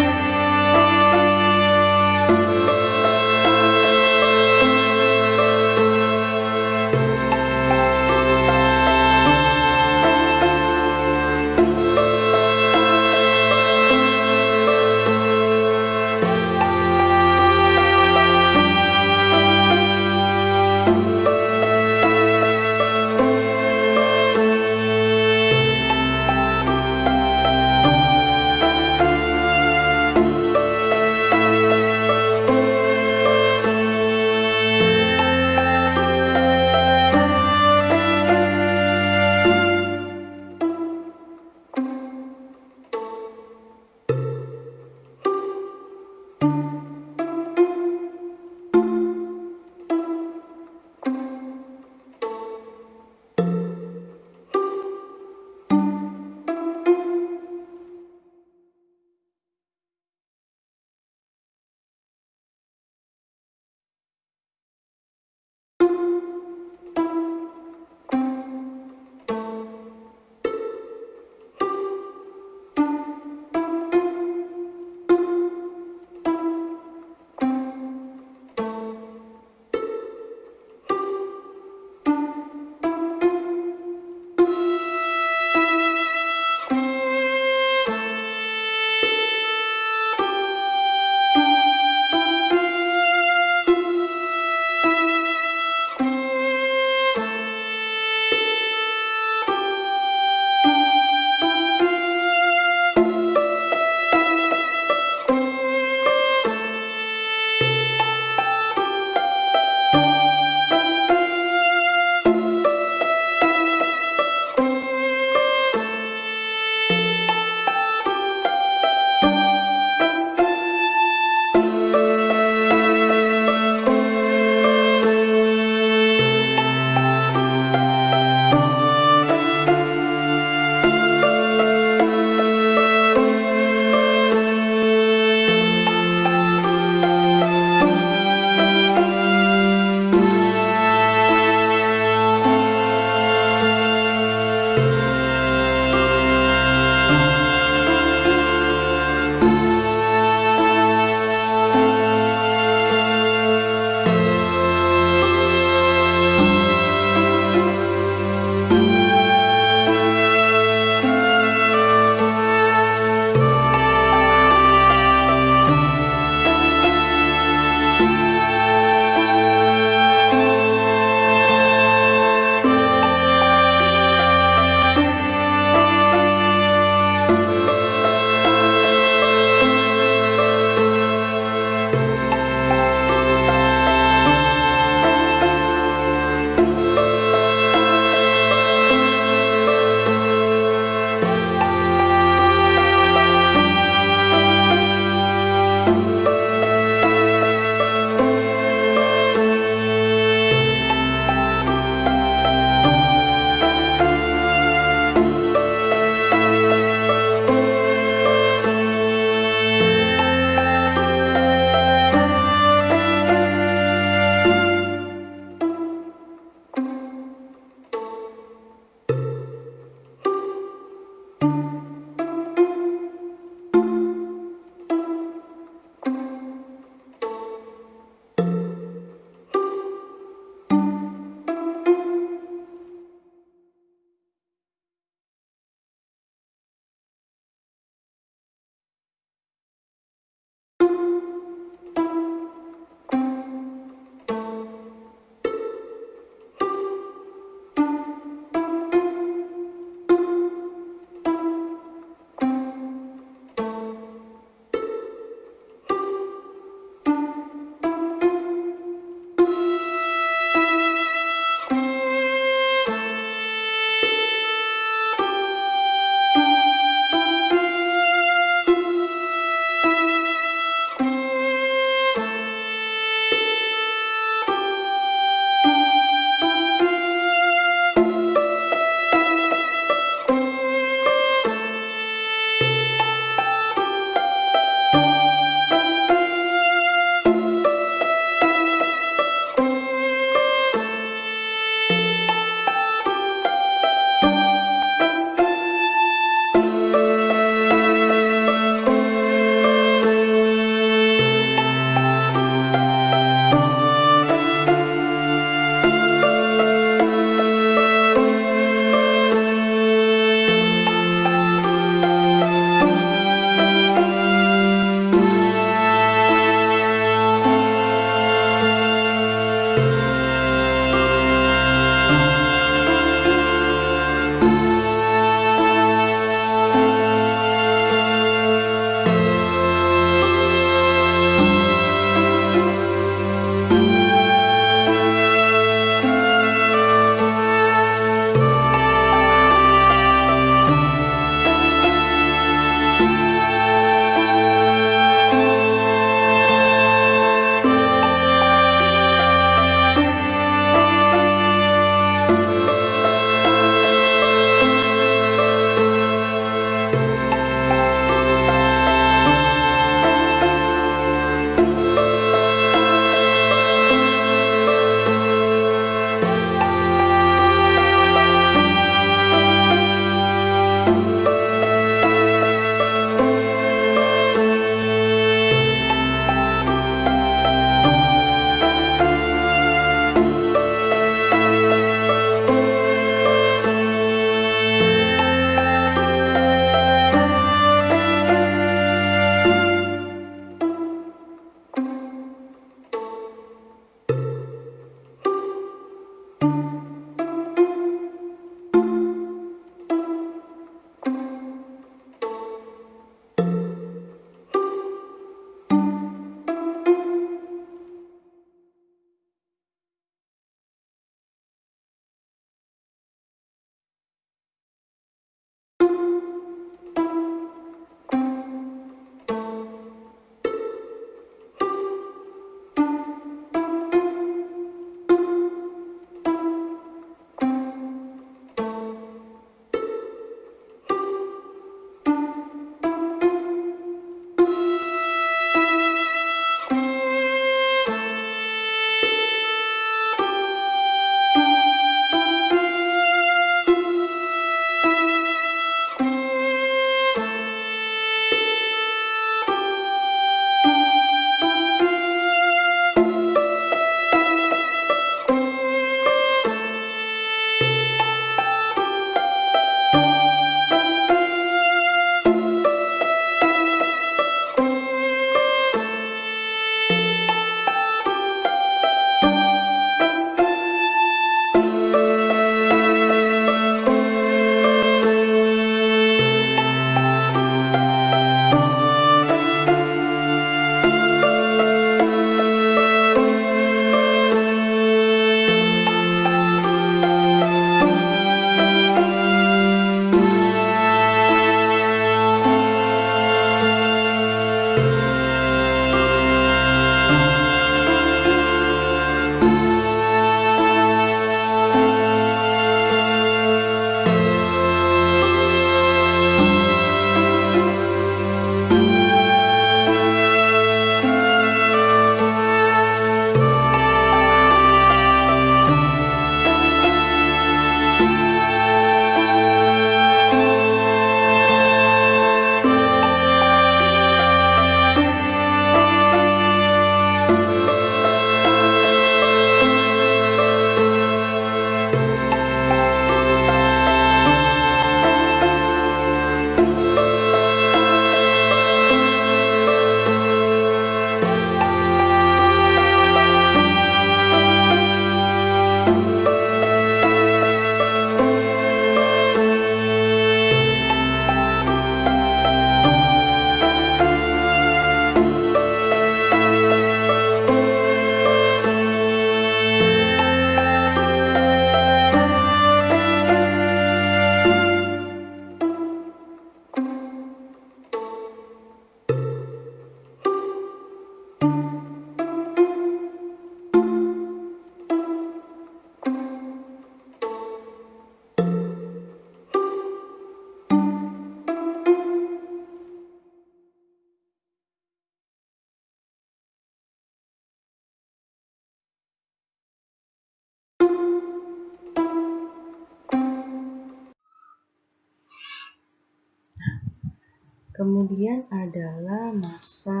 Kemudian adalah masa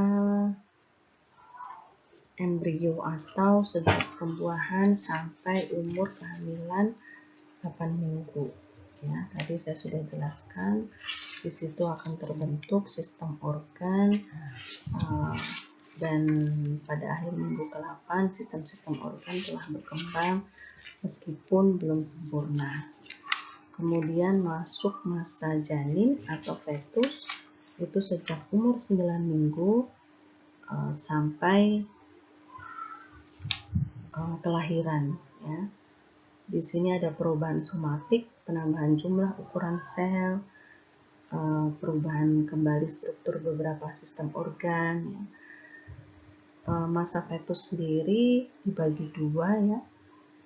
embrio atau sejak pembuahan sampai umur kehamilan 8 minggu. Ya, tadi saya sudah jelaskan, di situ akan terbentuk sistem organ, dan pada akhir minggu ke-8 sistem-sistem organ telah berkembang meskipun belum sempurna. Kemudian masuk masa janin atau fetus, itu sejak umur 9 minggu sampai kelahiran, ya. Di sini ada perubahan somatik, penambahan jumlah ukuran sel, perubahan kembali struktur beberapa sistem organ, ya. Masa fetus sendiri dibagi dua, ya,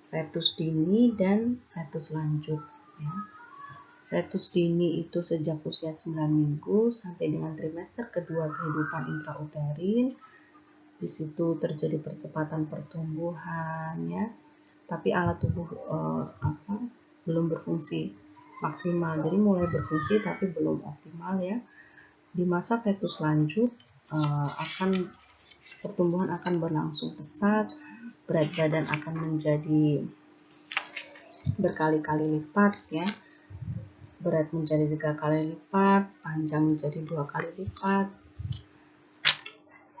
fetus dini dan fetus lanjut, ya. Fetus dini itu sejak usia 9 minggu sampai dengan trimester kedua kehidupan intrauterin. Di situ terjadi percepatan pertumbuhan, ya. Tapi alat tubuh belum berfungsi maksimal, jadi mulai berfungsi tapi belum optimal, ya. Di masa fetus lanjut pertumbuhan akan berlangsung pesat, berat badan akan menjadi berkali-kali lipat, ya. Berat menjadi 3 kali lipat, panjang menjadi 2 kali lipat.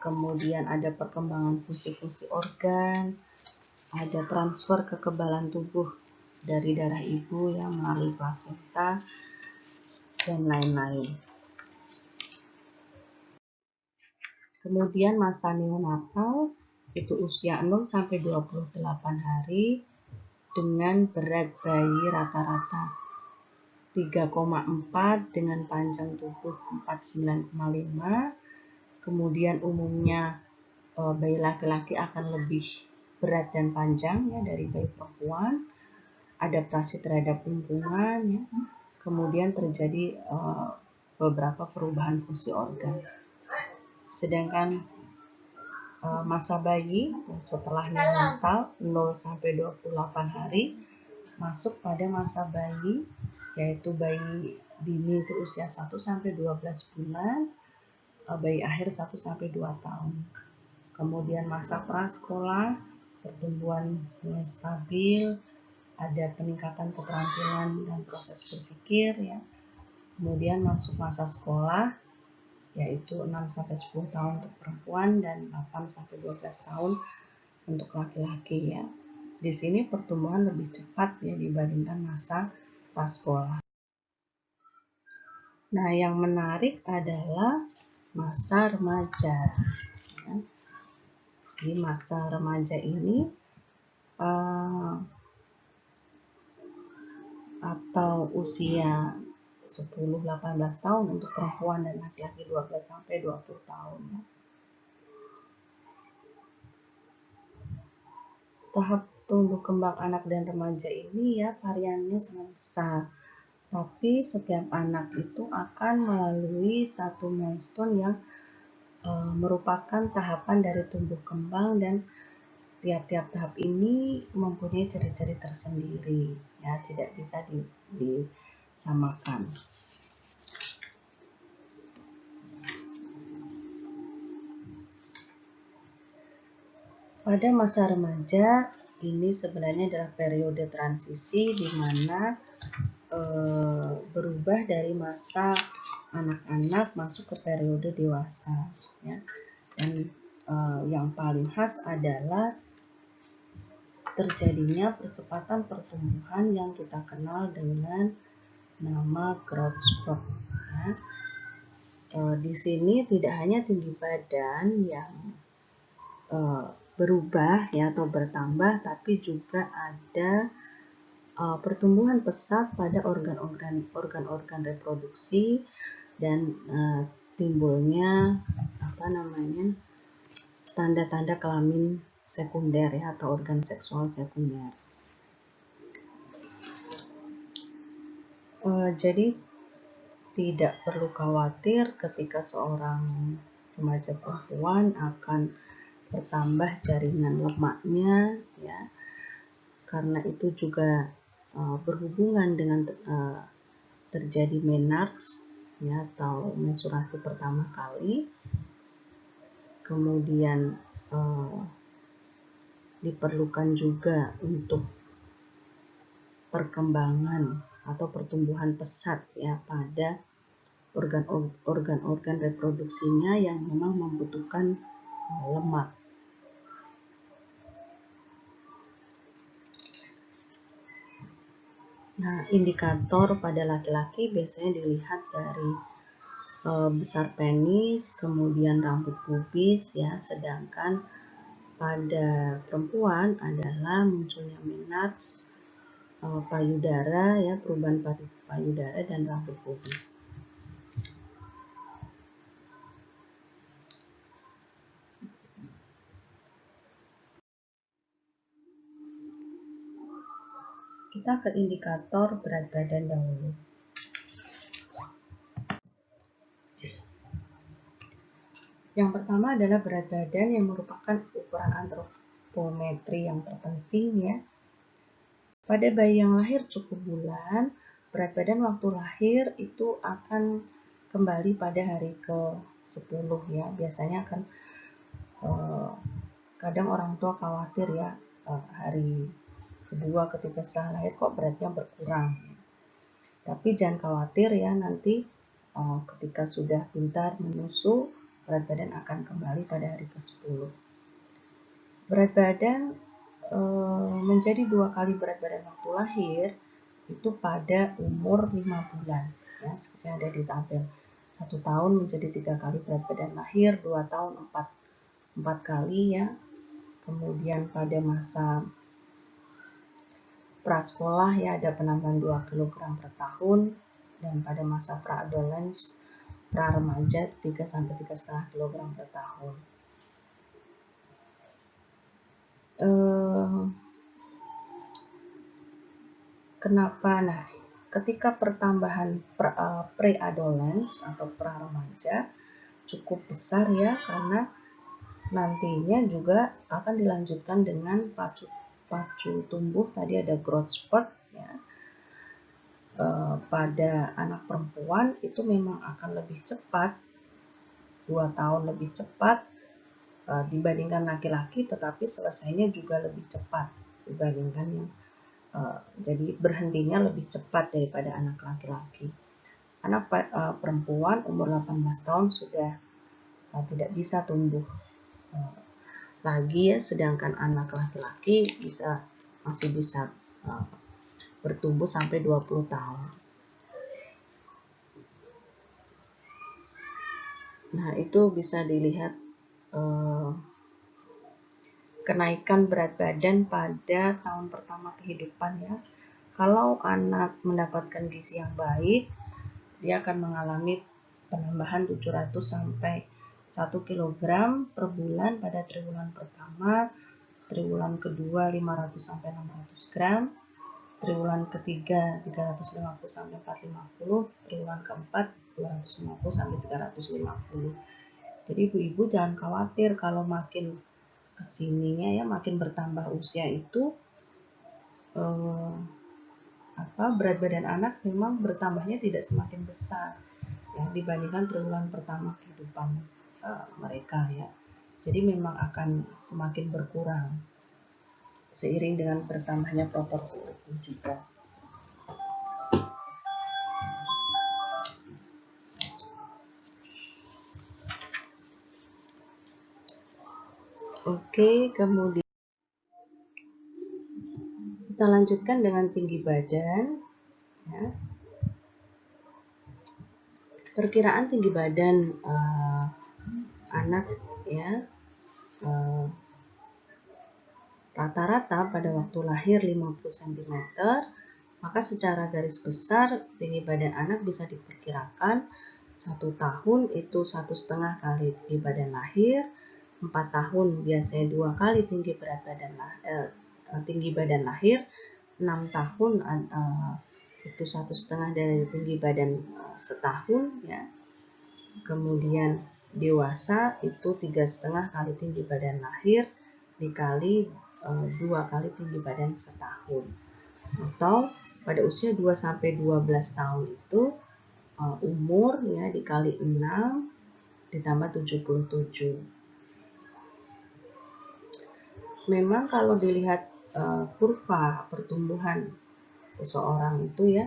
Kemudian ada perkembangan fungsi-fungsi organ, ada transfer kekebalan tubuh dari darah ibu yang melalui plasenta, dan lain-lain. Kemudian masa neonatal itu usia 0 sampai 28 hari dengan berat bayi rata-rata 3,4 dengan panjang tubuh 49,5. Kemudian umumnya bayi laki-laki akan lebih berat dan panjang, ya, dari bayi perempuan. Adaptasi terhadap lingkungan, ya. Kemudian terjadi beberapa perubahan fungsi organ. Sedangkan masa bayi setelah neonatal 0 sampai 28 hari masuk pada masa bayi, yaitu bayi dini itu usia 1 sampai 12 bulan, bayi akhir 1 sampai 2 tahun. Kemudian masa prasekolah, pertumbuhan mulai stabil, ada peningkatan keterampilan dan proses berpikir, ya. Kemudian masuk masa sekolah, yaitu 6 sampai 10 tahun untuk perempuan dan 8 sampai 12 tahun untuk laki-laki, ya. Di sini pertumbuhan lebih cepat, ya, dibandingkan masa prasekolah. Nah, yang menarik adalah masa remaja, ya. Di masa remaja ini atau usia 10-18 tahun untuk perempuan dan laki-laki 12 sampai 20 tahun. Tahap tumbuh kembang anak dan remaja ini, ya, variannya sangat besar. Tapi setiap anak itu akan melalui satu milestone yang merupakan tahapan dari tumbuh kembang, dan tiap-tiap tahap ini mempunyai ciri-ciri tersendiri, ya, tidak bisa disamakan. Pada masa remaja ini sebenarnya adalah periode transisi di mana berubah dari masa anak-anak masuk ke periode dewasa, ya. Dan yang paling khas adalah terjadinya percepatan pertumbuhan yang kita kenal dengan nama growth spurt, ya. Di sini tidak hanya tinggi badan yang berubah, ya, atau bertambah, tapi juga ada pertumbuhan pesat pada organ-organ reproduksi dan timbulnya tanda-tanda kelamin sekunder, ya, atau organ seksual sekunder. Jadi tidak perlu khawatir ketika seorang remaja perempuan akan bertambah jaringan lemaknya, ya, karena itu juga berhubungan dengan terjadi menarche ya, atau menstruasi pertama kali. Kemudian diperlukan juga untuk perkembangan atau pertumbuhan pesat ya pada organ-organ reproduksinya yang memang membutuhkan lemak. Nah, indikator pada laki-laki biasanya dilihat dari besar penis, kemudian rambut pubis ya, sedangkan pada perempuan adalah munculnya menarche, payudara ya, perubahan payudara dan rambut pubis. Kita ke indikator berat badan dahulu. Yang pertama adalah berat badan yang merupakan ukuran antropometri yang terpenting ya. Pada bayi yang lahir cukup bulan, berat badan waktu lahir itu akan kembali pada hari ke-10 ya. Biasanya akan kadang orang tua khawatir ya, hari kedua ketika setelah lahir kok beratnya berkurang. Tapi jangan khawatir ya, nanti ketika sudah pintar menyusu, berat badan akan kembali pada hari ke-10. Berat badan menjadi 2 kali berat badan waktu lahir itu pada umur 5 bulan ya, seperti yang ada di tabel. 1 tahun menjadi 3 kali berat badan lahir, 2 tahun 4 kali ya. Kemudian pada masa prasekolah ya ada penambahan 2 kg per tahun, dan pada masa pra-adolescence, pra-remaja 3-3,5 kg per tahun. Kenapa? Nah, ketika pertambahan pre-adolescence atau pra-remaja cukup besar ya, karena nantinya juga akan dilanjutkan dengan pacu tumbuh, tadi ada growth spurt ya. Pada anak perempuan itu memang akan lebih cepat, 2 tahun lebih cepat dibandingkan laki-laki, tetapi selesainya juga lebih cepat dibandingkan yang jadi berhentinya lebih cepat daripada anak laki-laki. Anak perempuan umur 18 tahun sudah tidak bisa tumbuh lagi ya, sedangkan anak laki-laki masih bisa bertumbuh sampai 20 tahun. Nah, itu bisa dilihat kenaikan berat badan pada tahun pertama kehidupan ya. Kalau anak mendapatkan gizi yang baik, dia akan mengalami penambahan 700 sampai 1 kg per bulan pada triwulan pertama, triwulan kedua 500 sampai 600 gram, triwulan ketiga 350 sampai 450, triwulan keempat 250 sampai 350. Jadi ibu-ibu jangan khawatir kalau makin kesininya ya, makin bertambah usia itu berat badan anak memang bertambahnya tidak semakin besar ya, dibandingkan triwulan pertama kehidupan mereka ya. Jadi memang akan semakin berkurang seiring dengan bertambahnya proporsi itu juga. Oke, kemudian kita lanjutkan dengan tinggi badan ya. Perkiraan tinggi badan anak ya, rata-rata pada waktu lahir 50 cm, maka secara garis besar tinggi badan anak bisa diperkirakan 1 tahun itu 1,5 kali tinggi badan lahir, 4 tahun biasanya 2 kali tinggi badan lahir, 6 tahun itu 1,5 dari tinggi badan setahun ya. Kemudian dewasa itu 3,5 kali tinggi badan lahir dikali 2 kali tinggi badan setahun. Atau pada usia 2-12 tahun itu umur ya dikali 6 ditambah 77. Memang kalau dilihat kurva pertumbuhan seseorang itu ya,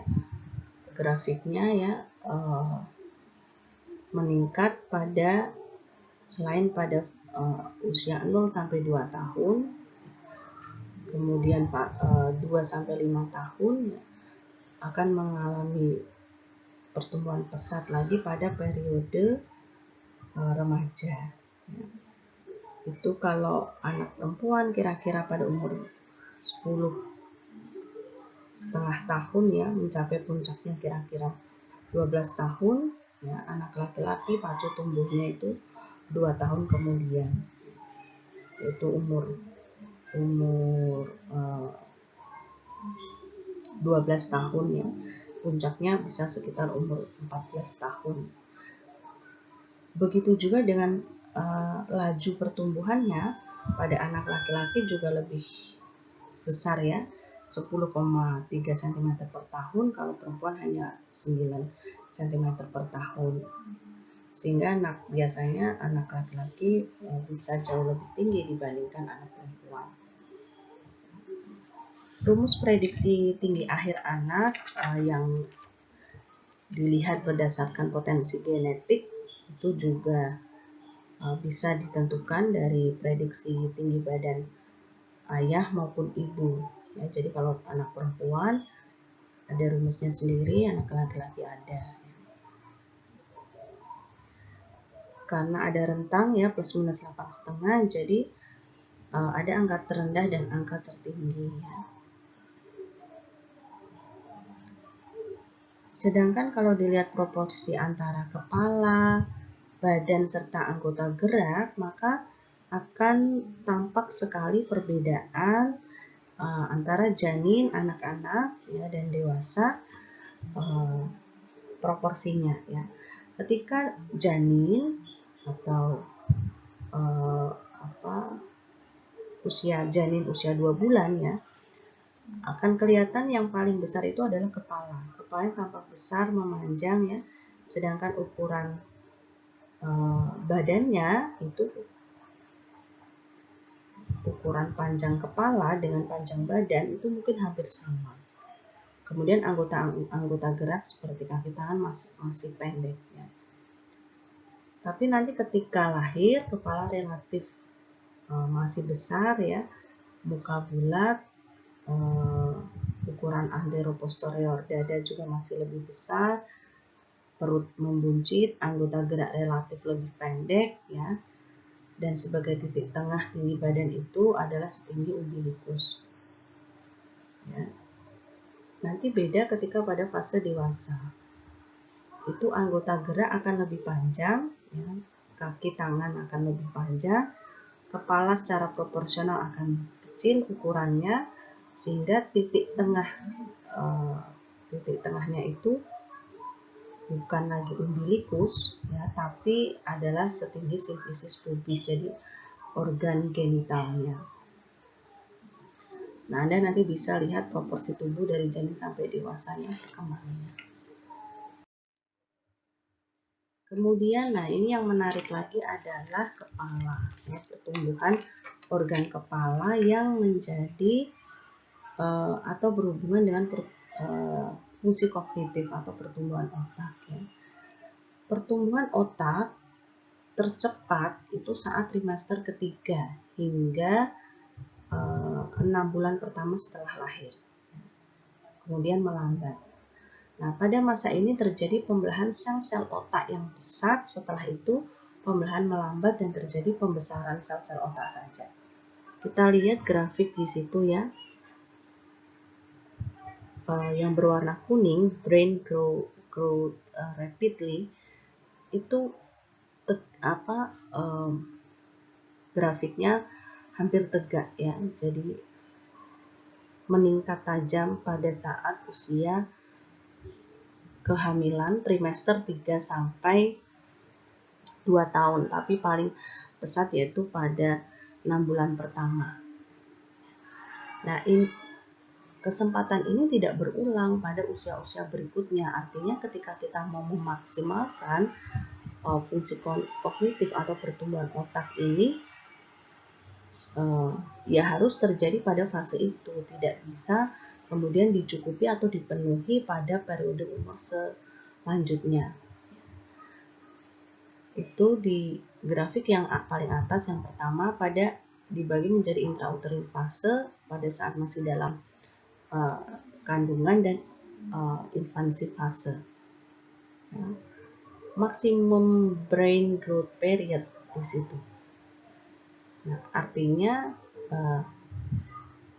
grafiknya ya meningkat selain pada usia 0 sampai 2 tahun, kemudian 2 sampai 5 tahun ya, akan mengalami pertumbuhan pesat lagi pada periode remaja. Ya. Itu kalau anak perempuan kira-kira pada umur 10,5 tahun ya, mencapai puncaknya kira-kira 12 tahun ya. Anak laki-laki pacu tumbuhnya itu 2 tahun kemudian, yaitu umur 12 tahun ya. Puncaknya bisa sekitar umur 14 tahun. Begitu juga dengan laju pertumbuhannya pada anak laki-laki juga lebih besar ya, 10,3 cm per tahun, kalau perempuan hanya 9 cm per tahun. Sehingga biasanya anak laki-laki bisa jauh lebih tinggi dibandingkan anak perempuan. Rumus prediksi tinggi akhir anak yang dilihat berdasarkan potensi genetik itu juga bisa ditentukan dari prediksi tinggi badan ayah maupun ibu. Ya, jadi kalau anak perempuan ada rumusnya sendiri, anak laki-laki ada. Karena ada rentang ya plus minus 8,5, jadi ada angka terendah dan angka tertinggi ya. Sedangkan kalau dilihat proporsi antara kepala, badan serta anggota gerak, maka akan tampak sekali perbedaan antara janin, anak-anak ya, dan dewasa proporsinya ya. Ketika janin atau usia 2 bulan ya, akan kelihatan yang paling besar itu adalah kepala. Kepalanya tampak besar, memanjang ya, sedangkan ukuran badannya itu ukuran panjang kepala dengan panjang badan itu mungkin hampir sama. Kemudian anggota gerak seperti kaki tangan masih pendek ya. Tapi nanti ketika lahir kepala relatif masih besar ya, muka bulat, ukuran anteroposterior dada juga masih lebih besar, perut membuncit, anggota gerak relatif lebih pendek ya, dan sebagai titik tengah tinggi badan itu adalah setinggi umbilikus ya. Nanti beda ketika pada fase dewasa, itu anggota gerak akan lebih panjang ya, kaki tangan akan lebih panjang, kepala secara proporsional akan kecil ukurannya, sehingga titik tengahnya itu bukan lagi umbilikus ya, tapi adalah setinggi simfisis pubis, jadi organ genitalnya. Nah, Anda nanti bisa lihat proporsi tubuh dari janin sampai dewasanya perkembangannya. Kemudian, nah ini yang menarik lagi adalah kepala ya, pertumbuhan organ kepala yang menjadi atau berhubungan dengan fungsi kognitif atau pertumbuhan otak ya. Pertumbuhan otak tercepat itu saat trimester ketiga hingga 6 bulan pertama setelah lahir. Kemudian melambat. Nah, pada masa ini terjadi pembelahan sel-sel otak yang pesat, setelah itu pembelahan melambat dan terjadi pembesaran sel-sel otak saja. Kita lihat grafik di situ ya. Yang berwarna kuning, brain grow rapidly, itu grafiknya hampir tegak ya, jadi meningkat tajam pada saat usia kehamilan trimester 3 sampai 2 tahun, tapi paling pesat yaitu pada 6 bulan pertama. Nah, kesempatan ini tidak berulang pada usia-usia berikutnya. Artinya ketika kita mau memaksimalkan fungsi kognitif atau pertumbuhan otak ini, ya harus terjadi pada fase itu, tidak bisa kemudian dicukupi atau dipenuhi pada periode umur selanjutnya. Itu di grafik yang paling atas, yang pertama pada dibagi menjadi intrauterin fase pada saat masih dalam kandungan dan infansi fase. Ya. Maksimum brain growth period di situ. Nah, artinya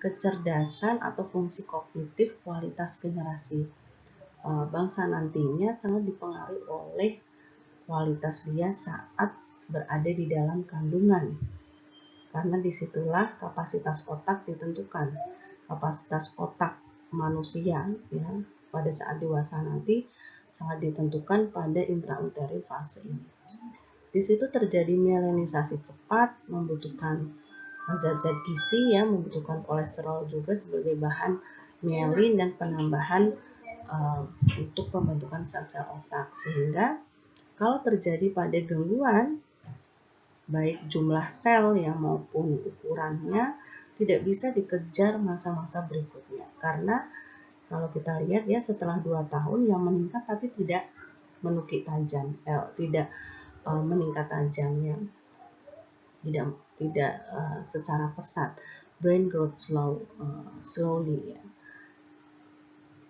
kecerdasan atau fungsi kognitif kualitas generasi bangsa nantinya sangat dipengaruhi oleh kualitas dia saat berada di dalam kandungan. Karena disitulah kapasitas otak ditentukan. Kapasitas otak manusia ya pada saat dewasa nanti sangat ditentukan pada intrauterin fase ini. Di situ terjadi melanisasi cepat, membutuhkan zat-zat gizi ya, membutuhkan kolesterol juga sebagai bahan mielin dan penambahan untuk pembentukan sel-sel otak. Sehingga kalau terjadi pada gangguan baik jumlah sel yang maupun ukurannya tidak bisa dikejar masa-masa berikutnya, karena kalau kita lihat ya setelah 2 tahun yang meningkat tapi tidak menukik tajam, tidak meningkat tajamnya, tidak secara pesat, brain growth slowly ya.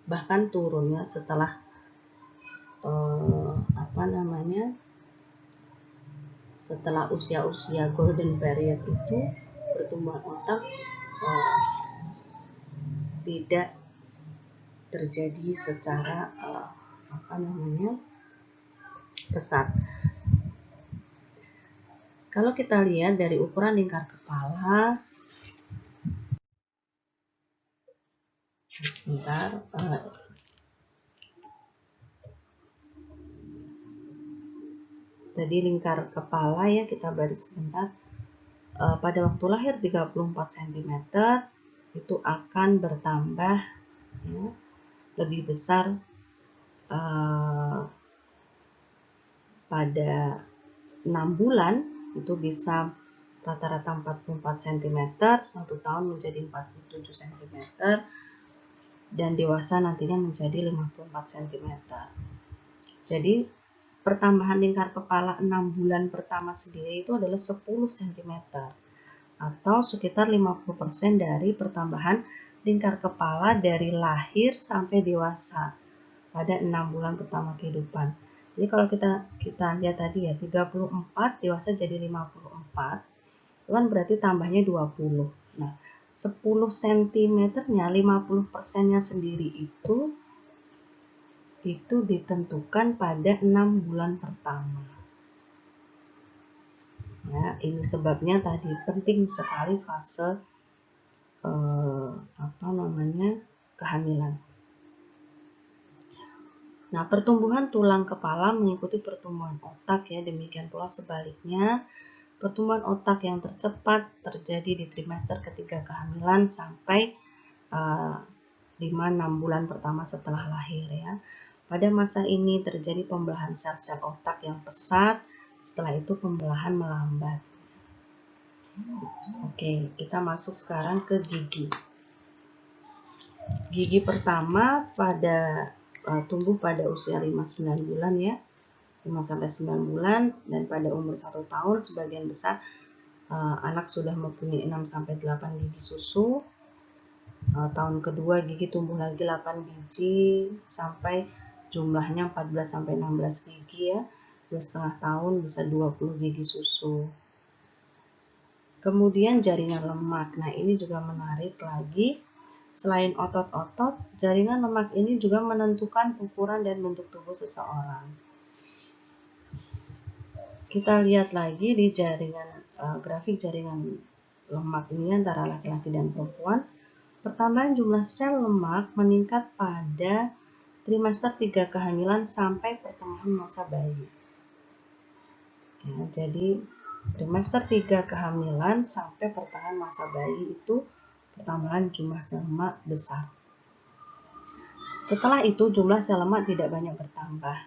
Bahkan turunnya setelah setelah usia-usia golden period itu pertumbuhan otak tidak terjadi secara pesat. Kalau kita lihat dari ukuran lingkar kepala, tadi lingkar kepala ya, kita balik sebentar. Pada waktu lahir 34 cm itu akan bertambah ya, lebih besar pada 6 bulan itu bisa rata-rata 44 cm, 1 tahun menjadi 47 cm, dan dewasa nantinya menjadi 54 cm. Jadi pertambahan lingkar kepala 6 bulan pertama sendiri itu adalah 10 cm atau sekitar 50% dari pertambahan lingkar kepala dari lahir sampai dewasa pada 6 bulan pertama kehidupan. Jadi kalau kita lihat tadi ya 34 dewasa jadi 54, itu kan berarti tambahnya 20. Nah, 10 cm-nya 50%-nya sendiri itu ditentukan pada 6 bulan pertama. Ya, ini sebabnya tadi penting sekali fase kehamilan. Nah, pertumbuhan tulang kepala mengikuti pertumbuhan otak ya, demikian pula sebaliknya. Pertumbuhan otak yang tercepat terjadi di trimester ketiga kehamilan sampai 5-6 bulan pertama setelah lahir ya. Pada masa ini terjadi pembelahan sel-sel otak yang pesat, setelah itu pembelahan melambat. Oke, kita masuk sekarang ke gigi. Gigi pertama tumbuh pada usia 5-9 bulan ya, 5-9 bulan, dan pada umur 1 tahun sebagian besar anak sudah mempunyai 6-8 gigi susu. Tahun kedua gigi tumbuh lagi 8 biji sampai jumlahnya 14-16 gigi ya. 2,5 tahun bisa 20 gigi susu. Kemudian jaringan lemak. Nah, ini juga menarik lagi. Selain otot-otot, jaringan lemak ini juga menentukan ukuran dan bentuk tubuh seseorang. Kita lihat lagi di grafik jaringan lemak ini antara laki-laki dan perempuan. Pertambahan jumlah sel lemak meningkat pada trimester 3 kehamilan sampai pertengahan masa bayi. Ya, jadi trimester 3 kehamilan sampai pertengahan masa bayi itu pertambahan jumlah sel lemak besar. Setelah itu jumlah sel lemak tidak banyak bertambah.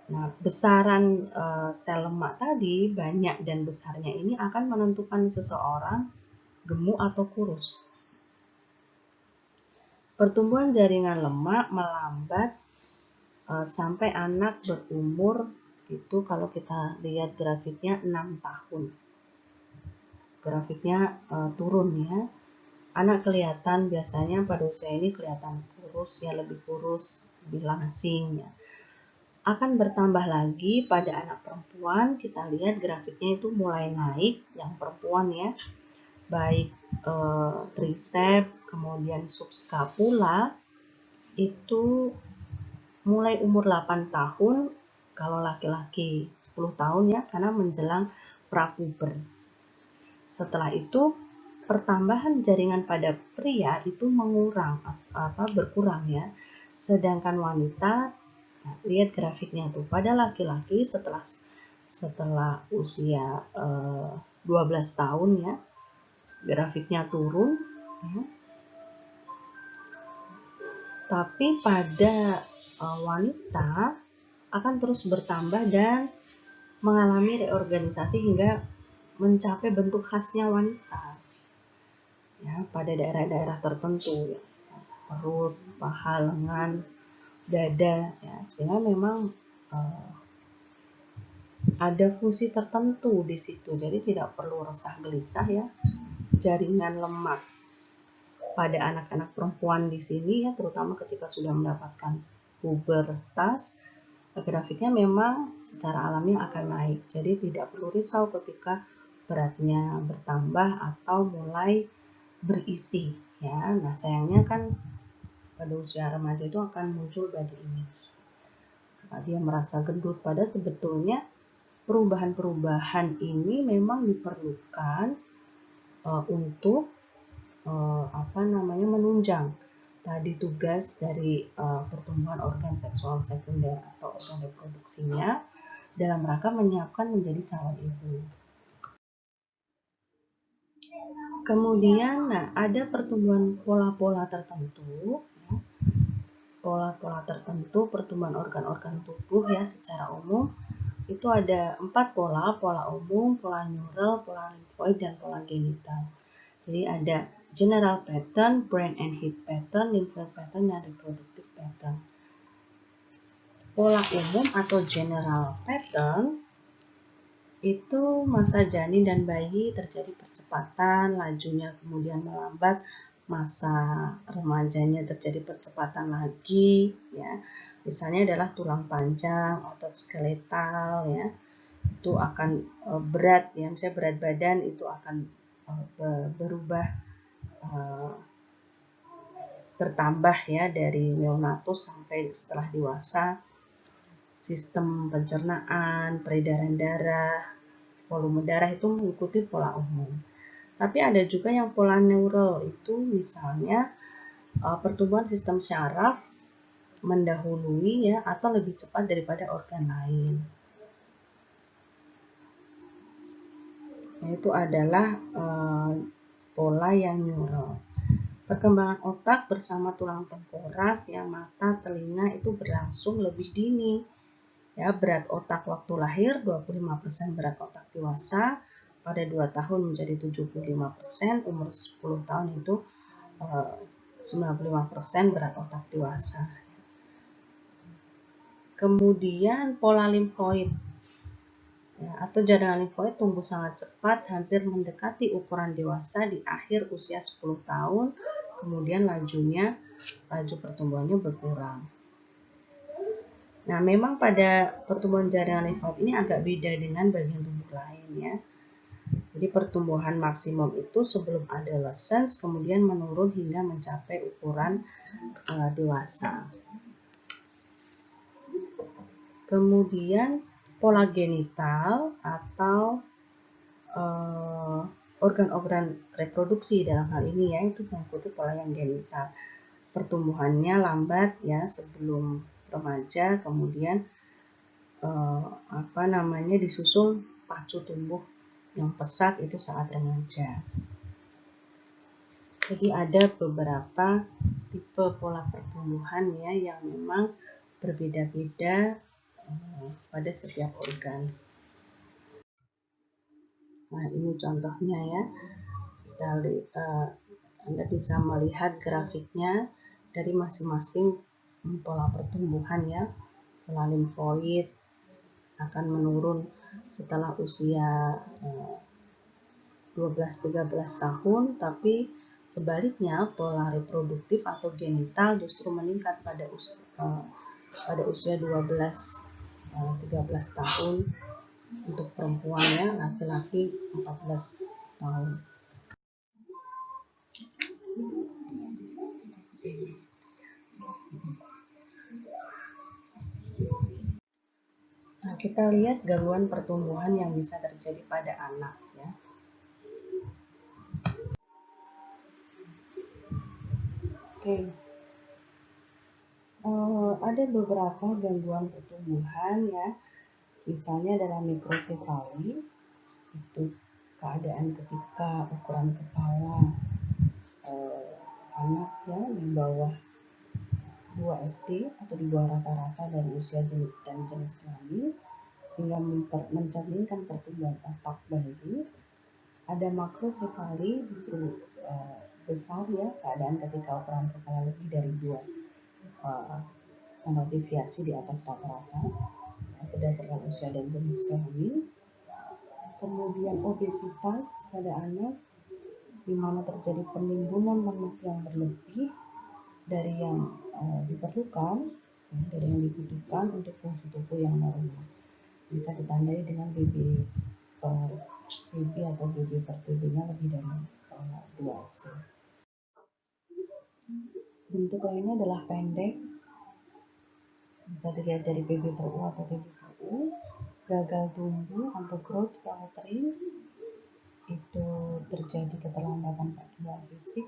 Nah, besaran sel lemak tadi, banyak dan besarnya ini akan menentukan seseorang gemuk atau kurus. Pertumbuhan jaringan lemak melambat sampai anak berumur itu, kalau kita lihat grafiknya 6 tahun. Grafiknya turun ya. Anak kelihatan biasanya pada usia ini kelihatan kurus ya, lebih kurus, lebih langsing ya. Akan bertambah lagi pada anak perempuan, kita lihat grafiknya itu mulai naik yang perempuan ya. Baik tricep, kemudian subscapula itu mulai umur 8 tahun, kalau laki-laki 10 tahun ya, karena menjelang prapuber. Setelah itu pertambahan jaringan pada pria itu berkurang ya. Sedangkan wanita, nah, lihat grafiknya tuh, pada laki-laki setelah usia 12 tahun ya, grafiknya turun ya. Tapi pada wanita akan terus bertambah dan mengalami reorganisasi hingga mencapai bentuk khasnya wanita ya, pada daerah-daerah tertentu ya, perut, paha, lengan, dada ya, sehingga memang ada fungsi tertentu di situ, jadi tidak perlu resah gelisah ya. Jaringan lemak pada anak-anak perempuan di sini ya, terutama ketika sudah mendapatkan pubertas, grafiknya memang secara alami akan naik. Jadi tidak perlu risau ketika beratnya bertambah atau mulai berisi ya. Nah, sayangnya kan pada usia remaja itu akan muncul body image. Nah, dia merasa gendut, pada sebetulnya perubahan-perubahan ini memang diperlukan untuk menunjang tadi tugas dari pertumbuhan organ seksual sekunder atau organ reproduksinya dalam rangka menyiapkan menjadi calon ibu. Kemudian, nah, ada pertumbuhan pola-pola tertentu, ya. Pola-pola tertentu pertumbuhan organ-organ tubuh ya secara umum itu ada 4 pola: pola umum, pola neural, pola limfoid, dan pola genital. Jadi ada general pattern, brain and heat pattern, lymphoid pattern, dan reproductive pattern. Pola umum atau general pattern itu masa janin dan bayi terjadi percepatan, lajunya kemudian melambat, masa remajanya terjadi percepatan lagi ya. Misalnya adalah tulang panjang, otot skeletal ya. Itu akan berat ya, misalnya berat badan itu akan berubah, bertambah ya dari neonatus sampai setelah dewasa. Sistem pencernaan, peredaran darah, volume darah itu mengikuti pola umum. Tapi ada juga yang pola neural, itu misalnya pertumbuhan sistem syaraf mendahului ya atau lebih cepat daripada organ lain. Itu adalah pola yang neural. Perkembangan otak bersama tulang tengkorak, yang mata, telinga itu berlangsung lebih dini. Ya, berat otak waktu lahir 25% berat otak dewasa, pada 2 tahun menjadi 75%, umur 10 tahun itu 95% berat otak dewasa. Kemudian pola limfoid ya, atau jaringan limfoid tumbuh sangat cepat, hampir mendekati ukuran dewasa di akhir usia 10 tahun, kemudian laju pertumbuhannya berkurang. Nah, memang pada pertumbuhan jaringan limfoid ini agak beda dengan bagian tubuh lain ya. Jadi pertumbuhan maksimum itu sebelum adolescence, kemudian menurun hingga mencapai ukuran dewasa. Kemudian pola genital atau organ-organ reproduksi dalam hal ini ya, itu mengikuti pola yang genital. Pertumbuhannya lambat ya sebelum remaja, kemudian disusul pacu tumbuh yang pesat itu saat remaja. Jadi ada beberapa tipe pola pertumbuhan ya yang memang berbeda-beda pada setiap organ. Nah, ini contohnya ya. Anda bisa melihat grafiknya dari masing-masing pola pertumbuhan ya. Pola limfoid akan menurun setelah usia 12-13 tahun, tapi sebaliknya pola reproduktif atau genital justru meningkat pada usia 12-13 tahun untuk perempuannya, laki-laki 14 tahun. Nah, kita lihat gangguan pertumbuhan yang bisa terjadi pada anak ya. Oke. Ada beberapa gangguan pertumbuhan ya. Misalnya dalam mikrosefali, itu keadaan ketika ukuran kepala anak ya di bawah 2 SD atau di bawah rata-rata dari usia dan jenis kelamin, sehingga mencerminkan pertumbuhan otak bayi. Ada makrosefali justru besar ya, keadaan ketika ukuran kepala lebih dari 2 standar deviasi di atas rata-rata berdasarkan usia dan jenis kelamin. Kemudian obesitas pada anak, di mana terjadi penimbunan lemak yang berlebih dari yang diperlukan, dari yang dibutuhkan untuk fungsi tubuh yang normal. Bisa ditandai dengan BB atau BB per TB-nya lebih dari 2 SD. Bentuk lainnya adalah pendek, bisa dilihat dari BB per U atau TB per U. Gagal tumbuh atau growth faltering, itu terjadi keterlambatan pertumbuhan fisik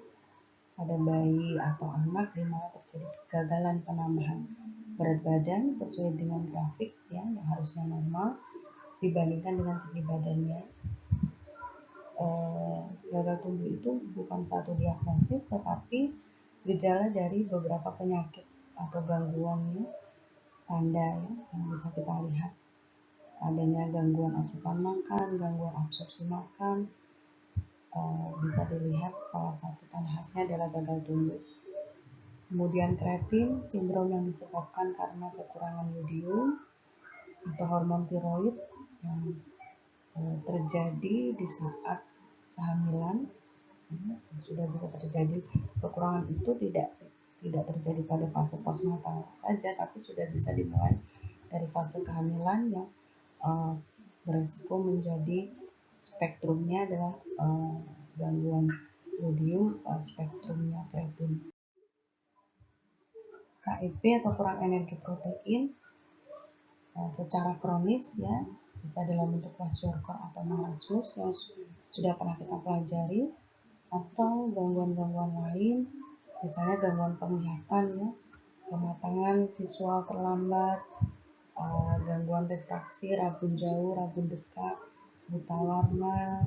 pada bayi atau anak, di mana terjadi kegagalan penambahan berat badan sesuai dengan grafik ya, yang harusnya normal dibandingkan dengan tinggi badannya. Gagal tumbuh itu bukan satu diagnosis, tetapi gejala dari beberapa penyakit atau gangguannya, tanda ya, yang bisa kita lihat. Adanya gangguan asupan makan, gangguan absorpsi makan, bisa dilihat salah satu tanda khasnya adalah gagal tumbuh. Kemudian kreatin, sindrom yang disebabkan karena kekurangan yodium atau hormon tiroid yang terjadi di saat kehamilan. Sudah bisa terjadi, kekurangan itu tidak terjadi pada fase postnatal saja, tapi sudah bisa dimulai dari fase kehamilan yang beresiko menjadi spektrumnya adalah gangguan yodium, spektrumnya kreatin. KIP atau kurang energi protein secara kronis ya, bisa dalam bentuk kwashiorkor atau marasmus yang sudah pernah kita pelajari, atau gangguan-gangguan lain, misalnya gangguan penglihatan ya, kematangan visual terlambat, gangguan refraksi, rabun jauh, rabun dekat, buta warna,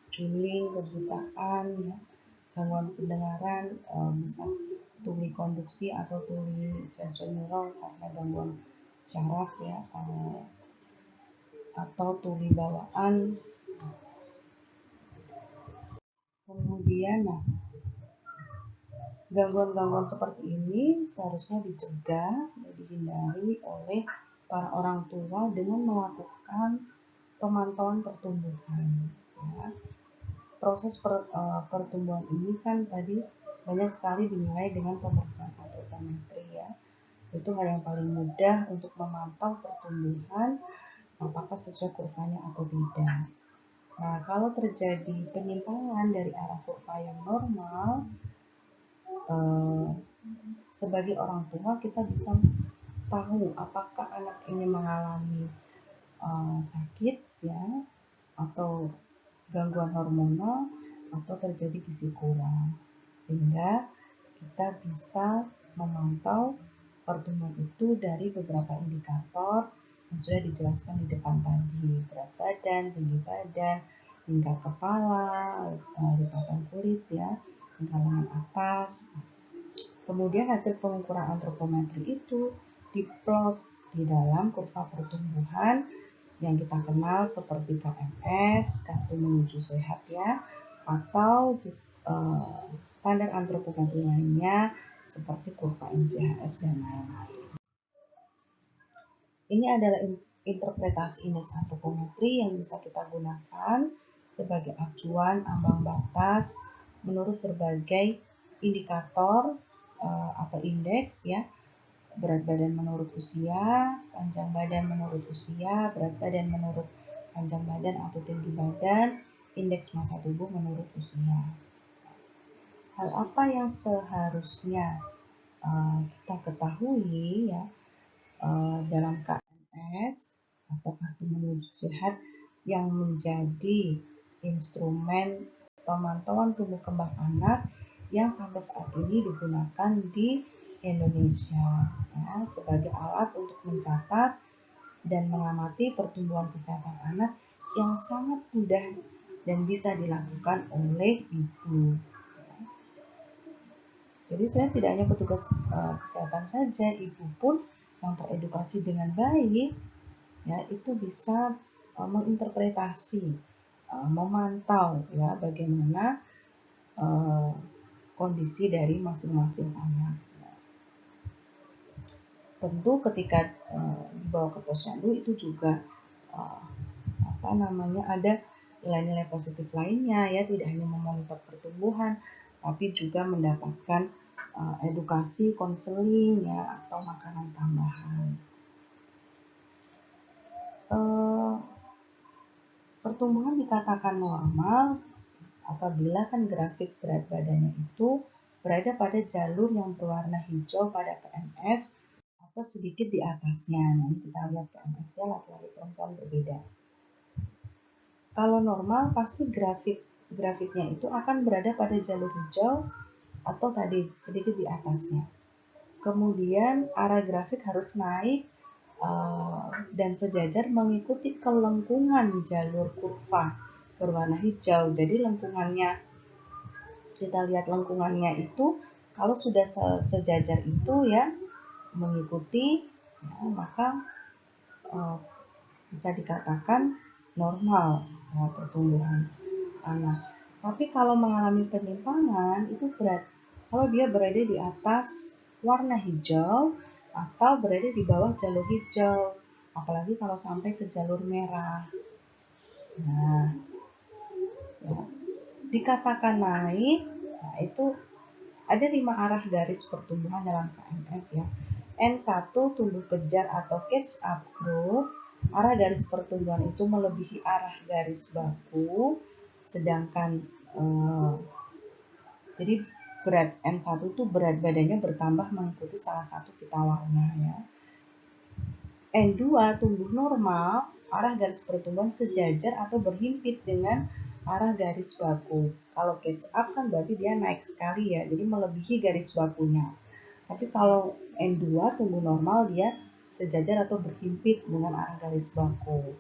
killing, kebutaan ya, gangguan pendengaran, bisa tuli konduksi atau tuli sensorineural karena gangguan syaraf ya, atau tuli bawaan. Kemudian gangguan-gangguan seperti ini seharusnya dicegah dan dihindari oleh para orang tua dengan melakukan pemantauan pertumbuhan ya. Proses pertumbuhan ini kan tadi banyak sekali dinilai dengan pemeriksaan autometri ya. Itu hal yang paling mudah untuk memantau pertumbuhan apakah sesuai kurvanya atau tidak. Nah, kalau terjadi penyimpangan dari arah kurva yang normal, sebagai orang tua kita bisa tahu apakah anak ini mengalami sakit ya, atau gangguan hormonal, atau terjadi gizi kurang, sehingga kita bisa memantau pertumbuhan itu dari beberapa indikator yang sudah dijelaskan di depan tadi: berat badan, tinggi badan, tingkat kepala, lipatan kulit ya, tingkat lengan atas. Kemudian hasil pengukuran antropometri itu diplot di dalam kurva pertumbuhan yang kita kenal seperti KMS, kartu menuju sehat ya, atau standar antropometri lainnya seperti kurva MCHS dan lain-lain. Ini adalah interpretasi indeks antropometri yang bisa kita gunakan sebagai acuan ambang batas menurut berbagai indikator atau indeks ya, berat badan menurut usia, panjang badan menurut usia, berat badan menurut panjang badan atau tinggi badan, indeks massa tubuh menurut usia. Hal apa yang seharusnya kita ketahui ya dalam KMS atau kartu menuju sehat yang menjadi instrumen pemantauan tumbuh kembang anak yang sampai saat ini digunakan di Indonesia ya, sebagai alat untuk mencatat dan mengamati pertumbuhan kesehatan anak yang sangat mudah dan bisa dilakukan oleh ibu. Jadi saya tidak hanya petugas kesehatan saja, ibu pun yang teredukasi dengan baik ya itu bisa menginterpretasi, memantau ya bagaimana kondisi dari masing-masing anak. Tentu ketika dibawa ke posyandu itu juga ada nilai-nilai positif lainnya ya, tidak hanya memonitor pertumbuhan tapi juga mendapatkan edukasi konseling ya atau makanan tambahan. Pertumbuhan dikatakan normal apabila kan grafik berat badannya itu berada pada jalur yang berwarna hijau pada PMS atau sedikit di atasnya. Nah, kita lihat PMS-nya laki-laki perempuan berbeda. Kalau normal pasti grafiknya itu akan berada pada jalur hijau atau tadi sedikit di atasnya. Kemudian arah grafik harus naik dan sejajar mengikuti kelengkungan jalur kurva berwarna hijau. Jadi lengkungannya, kita lihat lengkungannya itu kalau sudah sejajar itu ya mengikuti ya, maka bisa dikatakan normal ya, pertumbuhan anak. Tapi kalau mengalami penyimpangan itu kalau dia berada di atas warna hijau atau berada di bawah jalur hijau, apalagi kalau sampai ke jalur merah. Nah, ya, dikatakan naik, nah itu ada 5 arah garis pertumbuhan dalam KMS ya. N1 tumbuh kejar atau catch up growth, arah garis pertumbuhan itu melebihi arah garis baku, sedangkan jadi berat N1 itu berat badannya bertambah mengikuti salah satu pita warna ya. N2 tumbuh normal, arah garis pertumbuhan sejajar atau berhimpit dengan arah garis baku. Kalau catch up kan berarti dia naik sekali ya, jadi melebihi garis bakunya. Tapi kalau N2 tumbuh normal dia sejajar atau berhimpit dengan arah garis baku.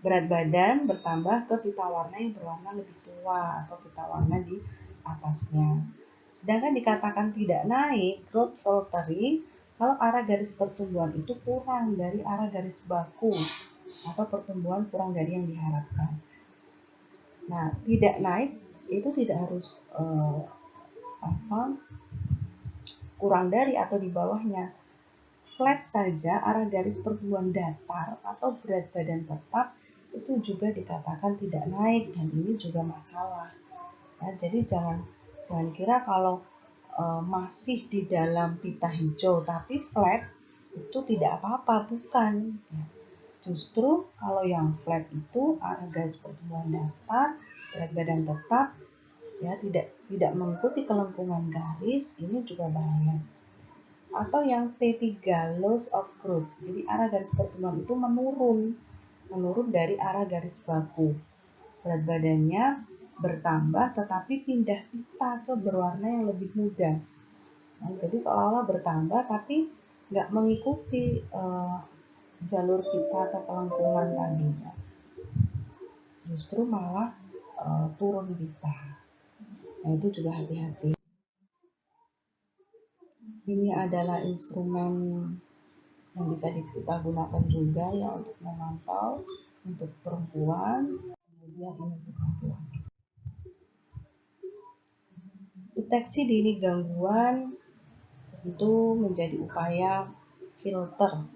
Berat badan bertambah ke pita warna yang berwarna lebih tua atau pita warna di atasnya. Sedangkan dikatakan tidak naik, growth faltering, kalau arah garis pertumbuhan itu kurang dari arah garis baku atau pertumbuhan kurang dari yang diharapkan. Nah, tidak naik itu tidak harus kurang dari atau di bawahnya. Flat saja arah garis pertumbuhan datar atau berat badan tetap itu juga dikatakan tidak naik dan ini juga masalah. Nah, jadi jangan kira kalau masih di dalam pita hijau tapi flat itu tidak apa-apa, bukan. Justru kalau yang flat itu arah garis pertumbuhan datar, berat badan tetap, ya tidak mengikuti kelengkungan garis, ini juga bahaya. Atau yang T3 loss of growth, jadi arah garis pertumbuhan itu menurun dari arah garis baku. Berat badannya bertambah tetapi pindah pita ke berwarna yang lebih muda. Nah, jadi seolah-olah bertambah tapi nggak mengikuti jalur pita atau kelengkungan tadi. Justru malah turun pita. Nah, itu juga hati-hati. Ini adalah instrumen yang bisa kita gunakan juga ya untuk memantau untuk perempuan. Kemudian ini untuk laki-laki. Deteksi dini gangguan tentu menjadi upaya filter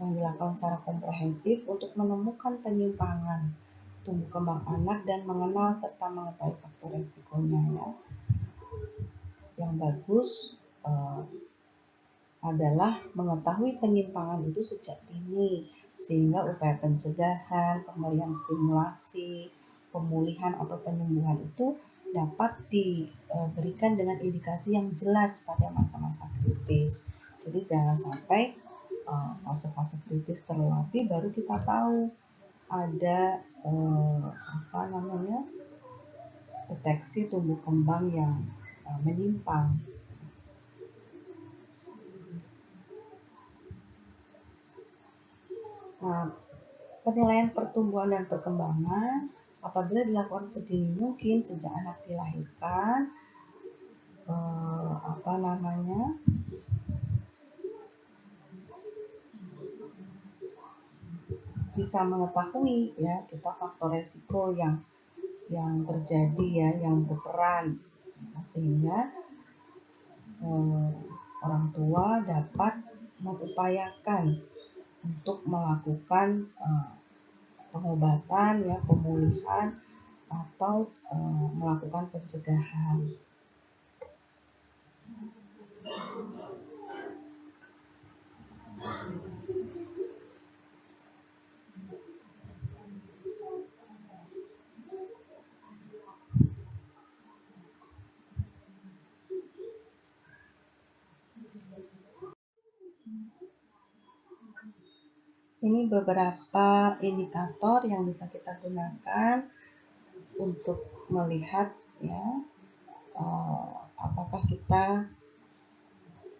yang dilakukan secara komprehensif untuk menemukan penyimpangan tumbuh kembang anak dan mengenal serta mengetahui faktor resikonya ya. Yang bagus adalah mengetahui penyimpangan itu sejak dini sehingga upaya pencegahan, pemberian stimulasi, pemulihan atau penyembuhan itu dapat diberikan dengan indikasi yang jelas pada masa-masa kritis. Jadi jangan sampai fase-fase kritis terlewati baru kita tahu ada deteksi tumbuh kembang yang menyimpang. Nah, penilaian pertumbuhan dan perkembangan apabila dilakukan sedini mungkin sejak anak dilahirkan, bisa mengetahui ya kita faktor resiko yang terjadi ya yang berperan sehingga orang tua dapat mengupayakan untuk melakukan pengobatan ya pemulihan atau melakukan pencegahan. Ini beberapa indikator yang bisa kita gunakan untuk melihat ya apakah kita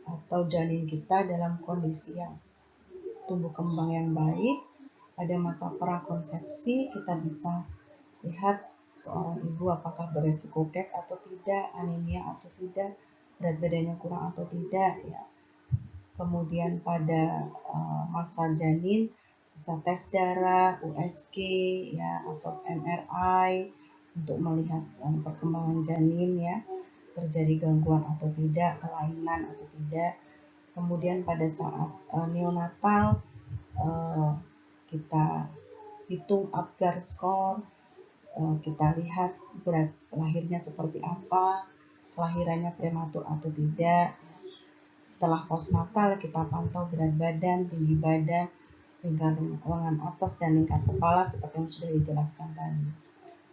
atau janin kita dalam kondisi yang tumbuh kembang yang baik. Pada masa prakonsepsi kita bisa lihat seorang ibu apakah beresiko kek atau tidak, anemia atau tidak, berat badannya kurang atau tidak ya. Kemudian pada masa janin bisa tes darah, USG ya atau MRI untuk melihat perkembangan janin ya, terjadi gangguan atau tidak, kelainan atau tidak. Kemudian pada saat neonatal kita hitung Apgar score, kita lihat berat lahirnya seperti apa, kelahirannya prematur atau tidak. Setelah postnatal kita pantau berat badan, tinggi badan, tingkat lengan atas dan tingkat kepala seperti yang sudah dijelaskan tadi.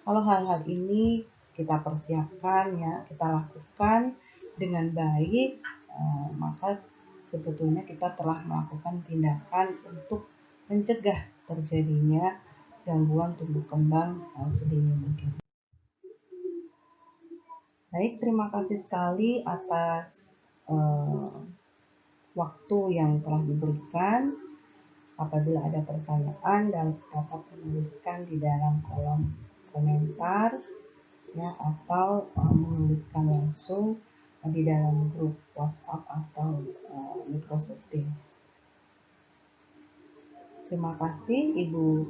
Kalau hal-hal ini kita persiapkan ya, kita lakukan dengan baik, maka sebetulnya kita telah melakukan tindakan untuk mencegah terjadinya gangguan tumbuh kembang sedini mungkin. Baik, terima kasih sekali atas waktu yang telah diberikan. Apabila ada pertanyaan dan dapat menuliskan di dalam kolom komentar ya atau menuliskan langsung di dalam grup WhatsApp atau Microsoft Teams. Terima kasih Ibu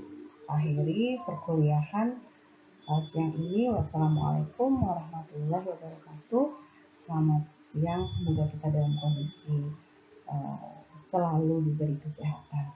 akhiri perkuliahan siang ini. Wassalamualaikum warahmatullahi wabarakatuh. Selamat siang, semoga kita dalam kondisi selalu diberi kesehatan.